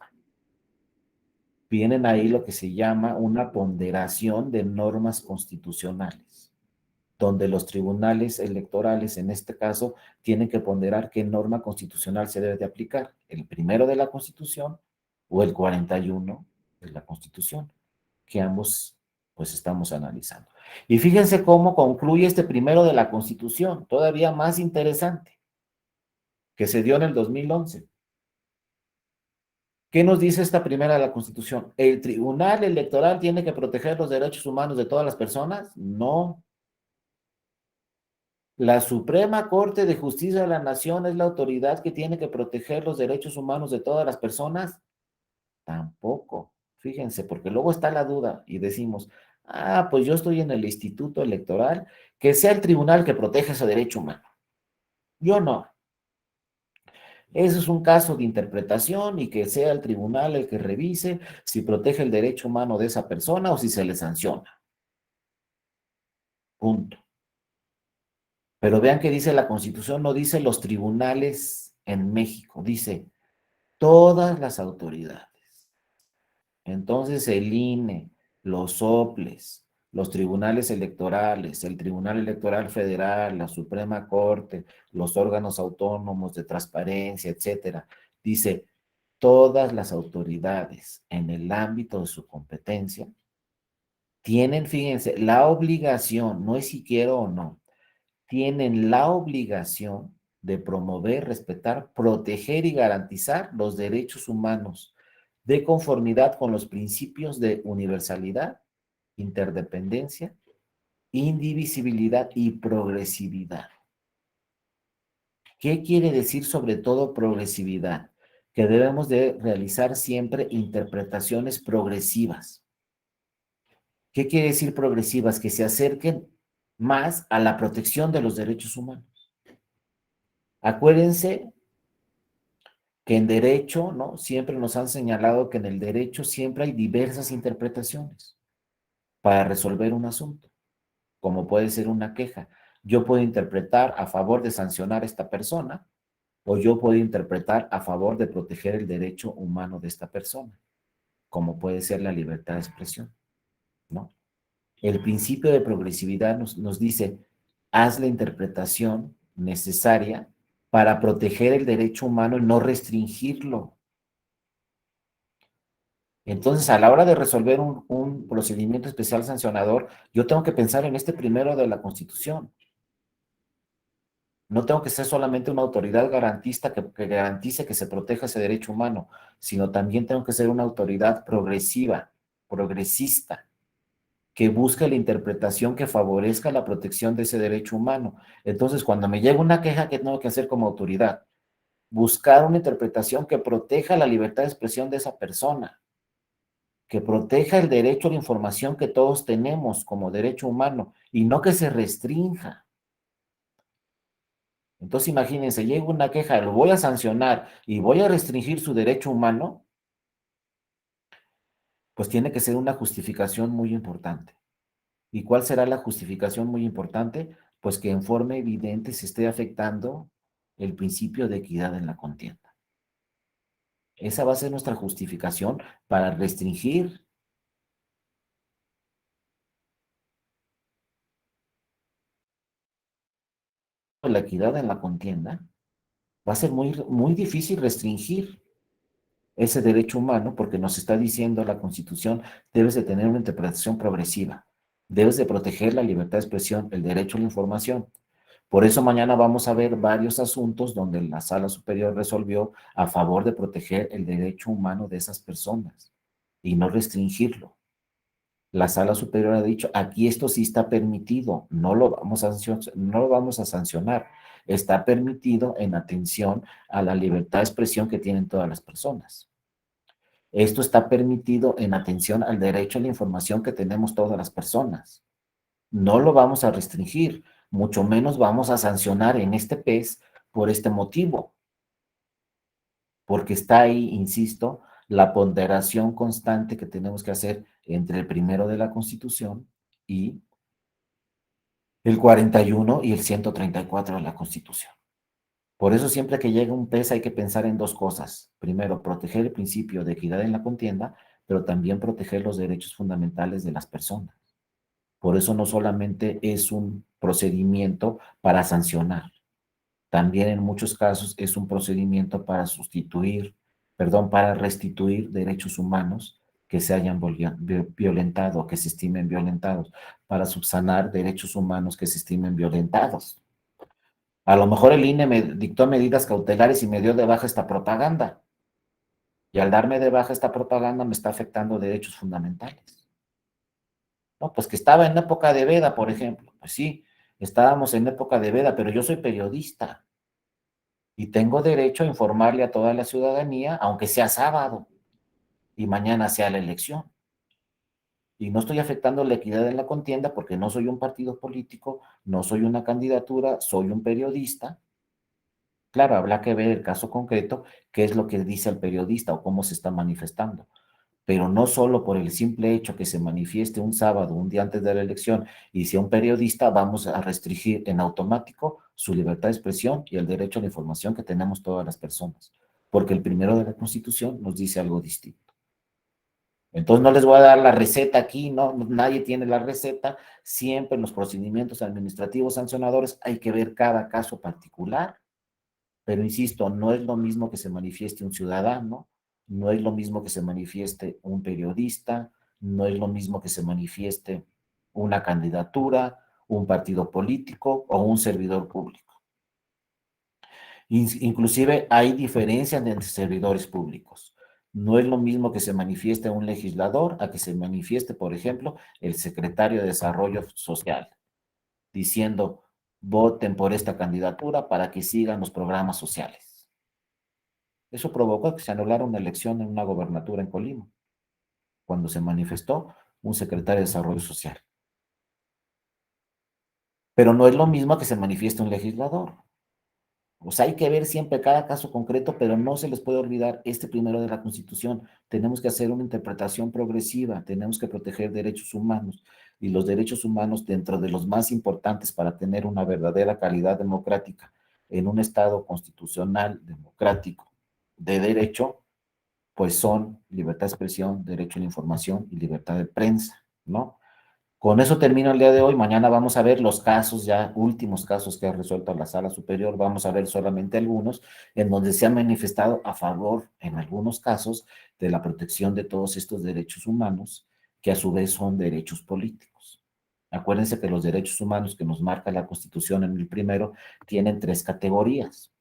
Vienen ahí lo que se llama una ponderación de normas constitucionales, donde los tribunales electorales, en este caso, tienen que ponderar qué norma constitucional se debe de aplicar, el primero de la Constitución o el 41 de la Constitución, que ambos pues estamos analizando. Y fíjense cómo concluye este primero de la Constitución, todavía más interesante, que se dio en el 2011. ¿Qué nos dice esta primera de la Constitución? ¿El Tribunal Electoral tiene que proteger los derechos humanos de todas las personas? No. La Suprema Corte de Justicia de la Nación es la autoridad que tiene que proteger los derechos humanos de todas las personas. Tampoco. Fíjense, porque luego está la duda y decimos, pues yo estoy en el Instituto Electoral, que sea el tribunal que proteja ese derecho humano. Yo no. Eso es un caso de interpretación y que sea el tribunal el que revise si protege el derecho humano de esa persona o si se le sanciona. Punto. Pero vean que dice la Constitución, no dice los tribunales en México, dice todas las autoridades. Entonces el INE, los soples, los tribunales electorales, el Tribunal Electoral Federal, la Suprema Corte, los órganos autónomos de transparencia, etcétera, dice todas las autoridades en el ámbito de su competencia tienen, fíjense, la obligación, no es si quiero o no, tienen la obligación de promover, respetar, proteger y garantizar los derechos humanos de conformidad con los principios de universalidad, interdependencia, indivisibilidad y progresividad. ¿Qué quiere decir sobre todo progresividad? Que debemos de realizar siempre interpretaciones progresivas. ¿Qué quiere decir progresivas? Que se acerquen más a la protección de los derechos humanos. Acuérdense que en derecho, ¿no? Siempre nos han señalado que en el derecho siempre hay diversas interpretaciones para resolver un asunto, como puede ser una queja. Yo puedo interpretar a favor de sancionar a esta persona o yo puedo interpretar a favor de proteger el derecho humano de esta persona, como puede ser la libertad de expresión, ¿no? El principio de progresividad nos dice, haz la interpretación necesaria para proteger el derecho humano y no restringirlo. Entonces, a la hora de resolver un procedimiento especial sancionador, yo tengo que pensar en este primero de la Constitución. No tengo que ser solamente una autoridad garantista que garantice que se proteja ese derecho humano, sino también tengo que ser una autoridad progresiva, progresista, que busque la interpretación que favorezca la protección de ese derecho humano. Entonces, cuando me llega una queja, ¿qué tengo que hacer como autoridad? Buscar una interpretación que proteja la libertad de expresión de esa persona, que proteja el derecho a la información que todos tenemos como derecho humano y no que se restrinja. Entonces, imagínense, llega una queja, lo voy a sancionar y voy a restringir su derecho humano, pues tiene que ser una justificación muy importante. ¿Y cuál será la justificación muy importante? Pues que en forma evidente se esté afectando el principio de equidad en la contienda. Esa va a ser nuestra justificación para restringir la equidad en la contienda. Va a ser muy difícil restringir ese derecho humano porque nos está diciendo la Constitución, debes de tener una interpretación progresiva, debes de proteger la libertad de expresión, el derecho a la información. Por eso mañana vamos a ver varios asuntos donde la Sala Superior resolvió a favor de proteger el derecho humano de esas personas y no restringirlo. La Sala Superior ha dicho, aquí esto sí está permitido, no lo vamos a sancionar, está permitido en atención a la libertad de expresión que tienen todas las personas. Esto está permitido en atención al derecho a la información que tenemos todas las personas. No lo vamos a restringir, mucho menos vamos a sancionar en este PES por este motivo, porque está ahí, insisto, la ponderación constante que tenemos que hacer entre el primero de la Constitución y el 41 y el 134 de la Constitución. Por eso siempre que llega un PES hay que pensar en dos cosas. Primero, proteger el principio de equidad en la contienda, pero también proteger los derechos fundamentales de las personas. Por eso no solamente es un procedimiento para sancionar, también en muchos casos es un procedimiento para para restituir derechos humanos que se hayan violentado, que se estimen violentados, para subsanar derechos humanos que se estimen violentados. A lo mejor el INE me dictó medidas cautelares y me dio de baja esta propaganda. Y al darme de baja esta propaganda me está afectando derechos fundamentales. No, pues que estaba en época de veda, por ejemplo. Pues sí, estábamos en época de veda, pero yo soy periodista y tengo derecho a informarle a toda la ciudadanía, aunque sea sábado y mañana sea la elección. Y no estoy afectando la equidad en la contienda porque no soy un partido político, no soy una candidatura, soy un periodista. Claro, habrá que ver el caso concreto, qué es lo que dice el periodista o cómo se está manifestando. Pero no solo por el simple hecho que se manifieste un sábado, un día antes de la elección, y sea un periodista, vamos a restringir en automático su libertad de expresión y el derecho a la información que tenemos todas las personas, porque el primero de la Constitución nos dice algo distinto. Entonces no les voy a dar la receta aquí, no, nadie tiene la receta, siempre en los procedimientos administrativos sancionadores hay que ver cada caso particular. Pero insisto, no es lo mismo que se manifieste un ciudadano, no es lo mismo que se manifieste un periodista, no es lo mismo que se manifieste una candidatura, un partido político o un servidor público. Inclusive hay diferencias entre servidores públicos. No es lo mismo que se manifieste un legislador a que se manifieste, por ejemplo, el secretario de Desarrollo Social, diciendo, voten por esta candidatura para que sigan los programas sociales. Eso provocó que se anulara una elección en una gobernatura en Colima, cuando se manifestó un secretario de Desarrollo Social. Pero no es lo mismo que se manifieste un legislador. O sea, hay que ver siempre cada caso concreto, pero no se les puede olvidar este primero de la Constitución. Tenemos que hacer una interpretación progresiva, tenemos que proteger derechos humanos y los derechos humanos dentro de los más importantes para tener una verdadera calidad democrática en un Estado constitucional, democrático, de derecho, pues son libertad de expresión, derecho a la información y libertad de prensa, ¿no? Con eso termino el día de hoy. Mañana vamos a ver los casos, ya últimos casos que ha resuelto la Sala Superior. Vamos a ver solamente algunos en donde se ha manifestado a favor, en algunos casos, de la protección de todos estos derechos humanos, que a su vez son derechos políticos. Acuérdense que los derechos humanos que nos marca la Constitución en el primero tienen tres categorías.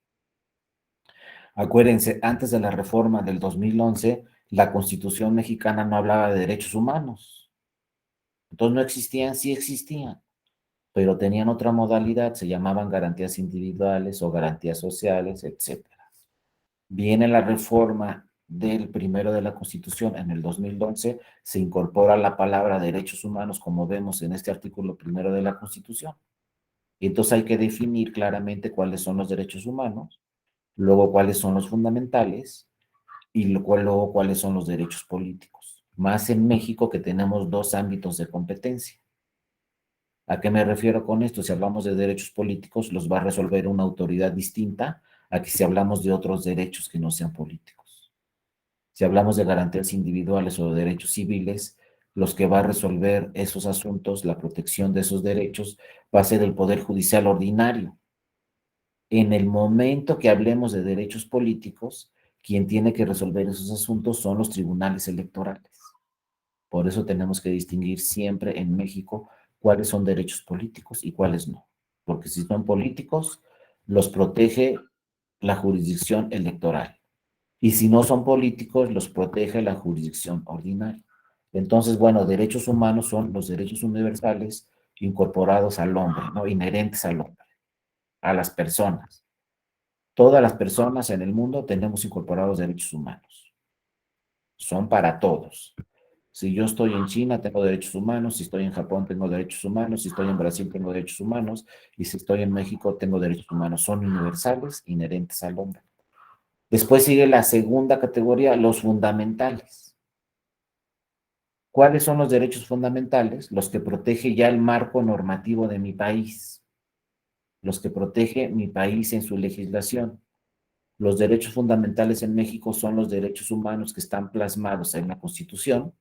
Acuérdense, antes de la reforma del 2011, la Constitución mexicana no hablaba de derechos humanos. Entonces no existían, sí existían, pero tenían otra modalidad, se llamaban garantías individuales o garantías sociales, etcétera. Viene la reforma del primero de la Constitución en el 2011, se incorpora la palabra derechos humanos, como vemos en este artículo primero de la Constitución. Y entonces hay que definir claramente cuáles son los derechos humanos, luego cuáles son los fundamentales y luego cuáles son los derechos políticos. Más en México que tenemos dos ámbitos de competencia. ¿A qué me refiero con esto? Si hablamos de derechos políticos, los va a resolver una autoridad distinta a que si hablamos de otros derechos que no sean políticos. Si hablamos de garantías individuales o de derechos civiles, los que va a resolver esos asuntos, la protección de esos derechos, va a ser el Poder Judicial ordinario. En el momento que hablemos de derechos políticos, quien tiene que resolver esos asuntos son los tribunales electorales. Por eso tenemos que distinguir siempre en México cuáles son derechos políticos y cuáles no. Porque si son políticos, los protege la jurisdicción electoral. Y si no son políticos, los protege la jurisdicción ordinaria. Entonces, bueno, derechos humanos son los derechos universales incorporados al hombre, ¿no? Inherentes al hombre, a las personas. Todas las personas en el mundo tenemos incorporados derechos humanos. Son para todos. Si yo estoy en China, tengo derechos humanos. Si estoy en Japón, tengo derechos humanos. Si estoy en Brasil, tengo derechos humanos. Y si estoy en México, tengo derechos humanos. Son universales, inherentes al hombre. Después sigue la segunda categoría, los fundamentales. ¿Cuáles son los derechos fundamentales? Los que protege ya el marco normativo de mi país. Los que protege mi país en su legislación. Los derechos fundamentales en México son los derechos humanos que están plasmados en la Constitución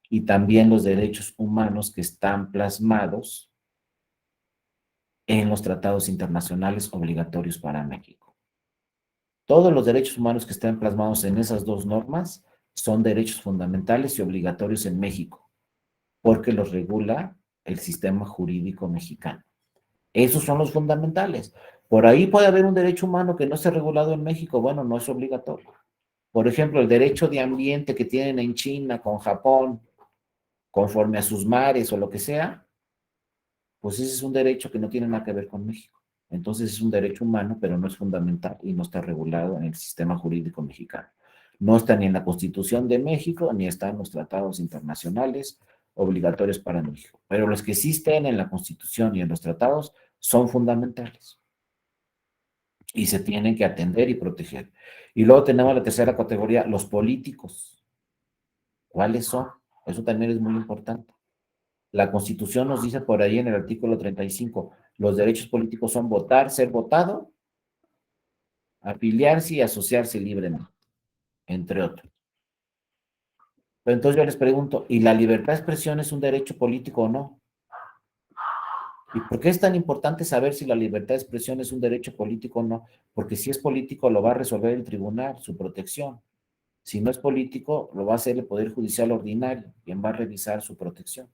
y también los derechos humanos que están plasmados en los tratados internacionales obligatorios para México. Todos los derechos humanos que están plasmados en esas dos normas son derechos fundamentales y obligatorios en México, porque los regula el sistema jurídico mexicano. Esos son los fundamentales. Por ahí puede haber un derecho humano que no esté regulado en México. Bueno, no es obligatorio. Por ejemplo, el derecho de ambiente que tienen en China con Japón, conforme a sus mares o lo que sea, pues ese es un derecho que no tiene nada que ver con México. Entonces es un derecho humano, pero no es fundamental y no está regulado en el sistema jurídico mexicano. No está ni en la Constitución de México, ni está en los tratados internacionales obligatorios para México. Pero los que sí estén en la Constitución y en los tratados son fundamentales y se tienen que atender y proteger. Y luego tenemos la tercera categoría, los políticos. ¿Cuáles son? Eso también es muy importante. La Constitución nos dice por ahí en el artículo 35, los derechos políticos son votar, ser votado, afiliarse y asociarse libremente, entre otros. Pero entonces yo les pregunto, ¿y la libertad de expresión es un derecho político o no? ¿Y por qué es tan importante saber si la libertad de expresión es un derecho político o no? Porque si es político lo va a resolver el tribunal, su protección. Si no es político, lo va a hacer el Poder Judicial ordinario, quien va a revisar su protección.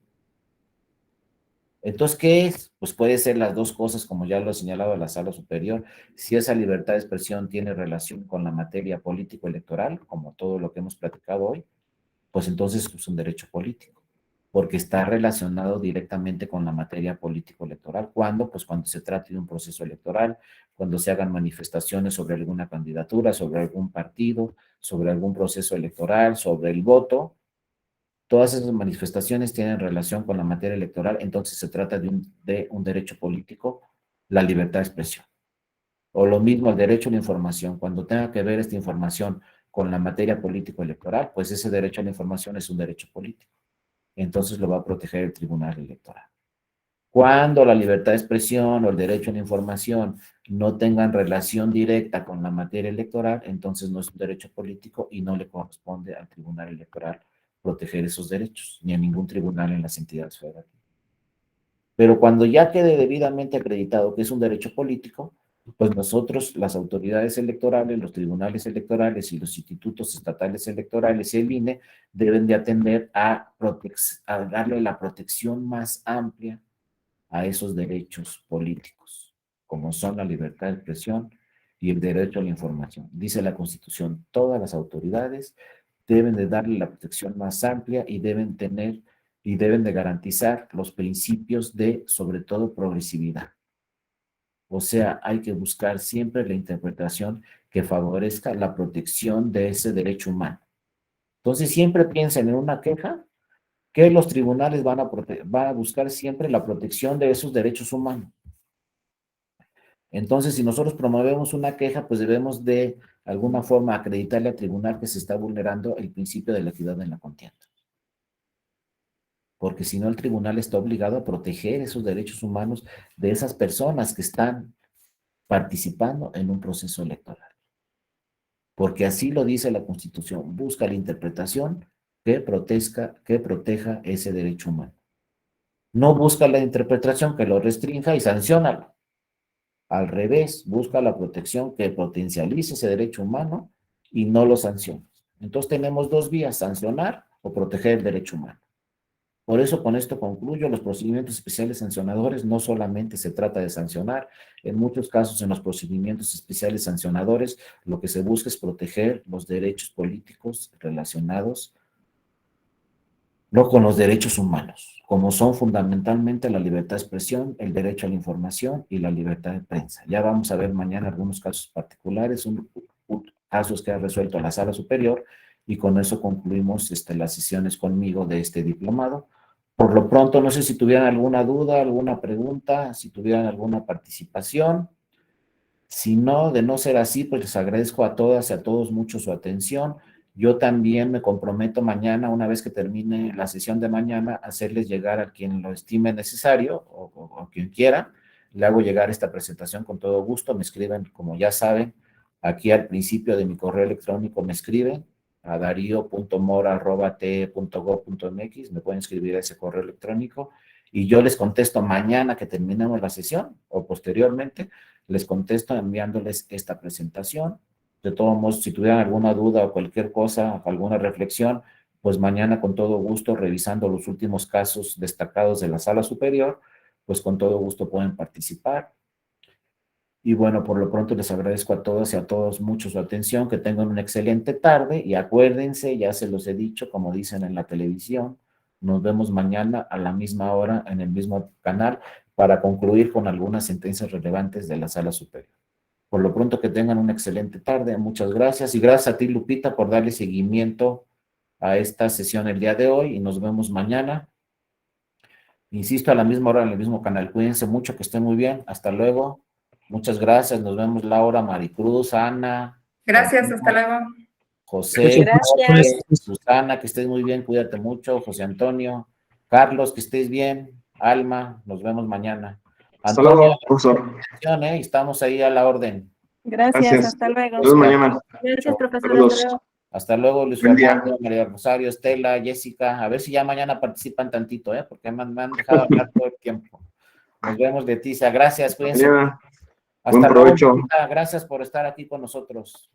Entonces, ¿qué es? Pues puede ser las dos cosas, como ya lo ha señalado la Sala Superior. Si esa libertad de expresión tiene relación con la materia político-electoral, como todo lo que hemos platicado hoy, pues entonces es un derecho político, porque está relacionado directamente con la materia político-electoral. electoral. ¿Cuándo? Pues cuando se trate de un proceso electoral, cuando se hagan manifestaciones sobre alguna candidatura, sobre algún partido, sobre algún proceso electoral, sobre el voto. Todas esas manifestaciones tienen relación con la materia electoral, entonces se trata de un derecho político, la libertad de expresión. O lo mismo el derecho a la información. Cuando tenga que ver esta información con la materia político-electoral, pues ese derecho a la información es un derecho político. Entonces lo va a proteger el Tribunal Electoral. Cuando la libertad de expresión o el derecho a la información no tengan relación directa con la materia electoral, entonces no es un derecho político y no le corresponde al Tribunal Electoral proteger esos derechos, ni a ningún tribunal en las entidades federativas. Pero cuando ya quede debidamente acreditado que es un derecho político, pues nosotros, las autoridades electorales, los tribunales electorales y los institutos estatales electorales y el INE deben de atender a darle la protección más amplia a esos derechos políticos, como son la libertad de expresión y el derecho a la información. Dice la Constitución, todas las autoridades deben de darle la protección más amplia y deben de garantizar los principios de, sobre todo, progresividad. O sea, hay que buscar siempre la interpretación que favorezca la protección de ese derecho humano. Entonces, siempre piensen en una queja que los tribunales van a buscar siempre la protección de esos derechos humanos. Entonces, si nosotros promovemos una queja, pues debemos de alguna forma acreditarle al tribunal que se está vulnerando el principio de la equidad en la contienda. Porque si no, el tribunal está obligado a proteger esos derechos humanos de esas personas que están participando en un proceso electoral. Porque así lo dice la Constitución, busca la interpretación que proteja ese derecho humano. No busca la interpretación que lo restrinja y sanciona. Al revés, busca la protección que potencialice ese derecho humano y no lo sanciona. Entonces tenemos dos vías, sancionar o proteger el derecho humano. Por eso con esto concluyo, los procedimientos especiales sancionadores no solamente se trata de sancionar, en muchos casos en los procedimientos especiales sancionadores lo que se busca es proteger los derechos políticos relacionados no con los derechos humanos, como son fundamentalmente la libertad de expresión, el derecho a la información y la libertad de prensa. Ya vamos a ver mañana algunos casos particulares, casos que ha resuelto la Sala Superior, y con eso concluimos las sesiones conmigo de este diplomado. Por lo pronto, no sé si tuvieran alguna duda, alguna pregunta, si tuvieran alguna participación. Si no, de no ser así, pues les agradezco a todas y a todos mucho su atención. Yo también me comprometo mañana, una vez que termine la sesión de mañana, a hacerles llegar a quien lo estime necesario o quien quiera. Le hago llegar esta presentación con todo gusto. Me escriben, como ya saben, aquí al principio de mi correo electrónico me escriben a dario.mora@te.gov.mx. Me pueden escribir a ese correo electrónico y yo les contesto mañana que terminemos la sesión o posteriormente les contesto enviándoles esta presentación. De todos modos, si tuvieran alguna duda o cualquier cosa, alguna reflexión, pues mañana con todo gusto, revisando los últimos casos destacados de la Sala Superior, pues con todo gusto pueden participar. Y bueno, por lo pronto les agradezco a todas y a todos mucho su atención, que tengan una excelente tarde y acuérdense, ya se los he dicho, como dicen en la televisión, nos vemos mañana a la misma hora en el mismo canal para concluir con algunas sentencias relevantes de la Sala Superior. Por lo pronto que tengan una excelente tarde, muchas gracias y gracias a ti, Lupita, por darle seguimiento a esta sesión el día de hoy y nos vemos mañana. Insisto, a la misma hora en el mismo canal. Cuídense mucho, que estén muy bien. Hasta luego. Muchas gracias. Nos vemos, Laura, Maricruz, Ana, Gracias, hasta luego. José, Gracias. Susana, que estés muy bien. Cuídate mucho. José Antonio, Carlos, que estés bien. Alma, nos vemos mañana. Hasta Antonio, luego, profesor. estamos ahí a la orden. Gracias, hasta luego. Nos vemos mañana. Gracias, profesor. Saludos. Hasta luego. Hasta luego, Luis Buen día. Fernando, María Rosario, Estela, Jessica. A ver si ya mañana participan tantito, porque me han dejado hablar todo el tiempo. Nos vemos, Leticia. Gracias, cuídense. Mañana. Hasta Buen luego, provecho. Lupita. Gracias por estar aquí con nosotros.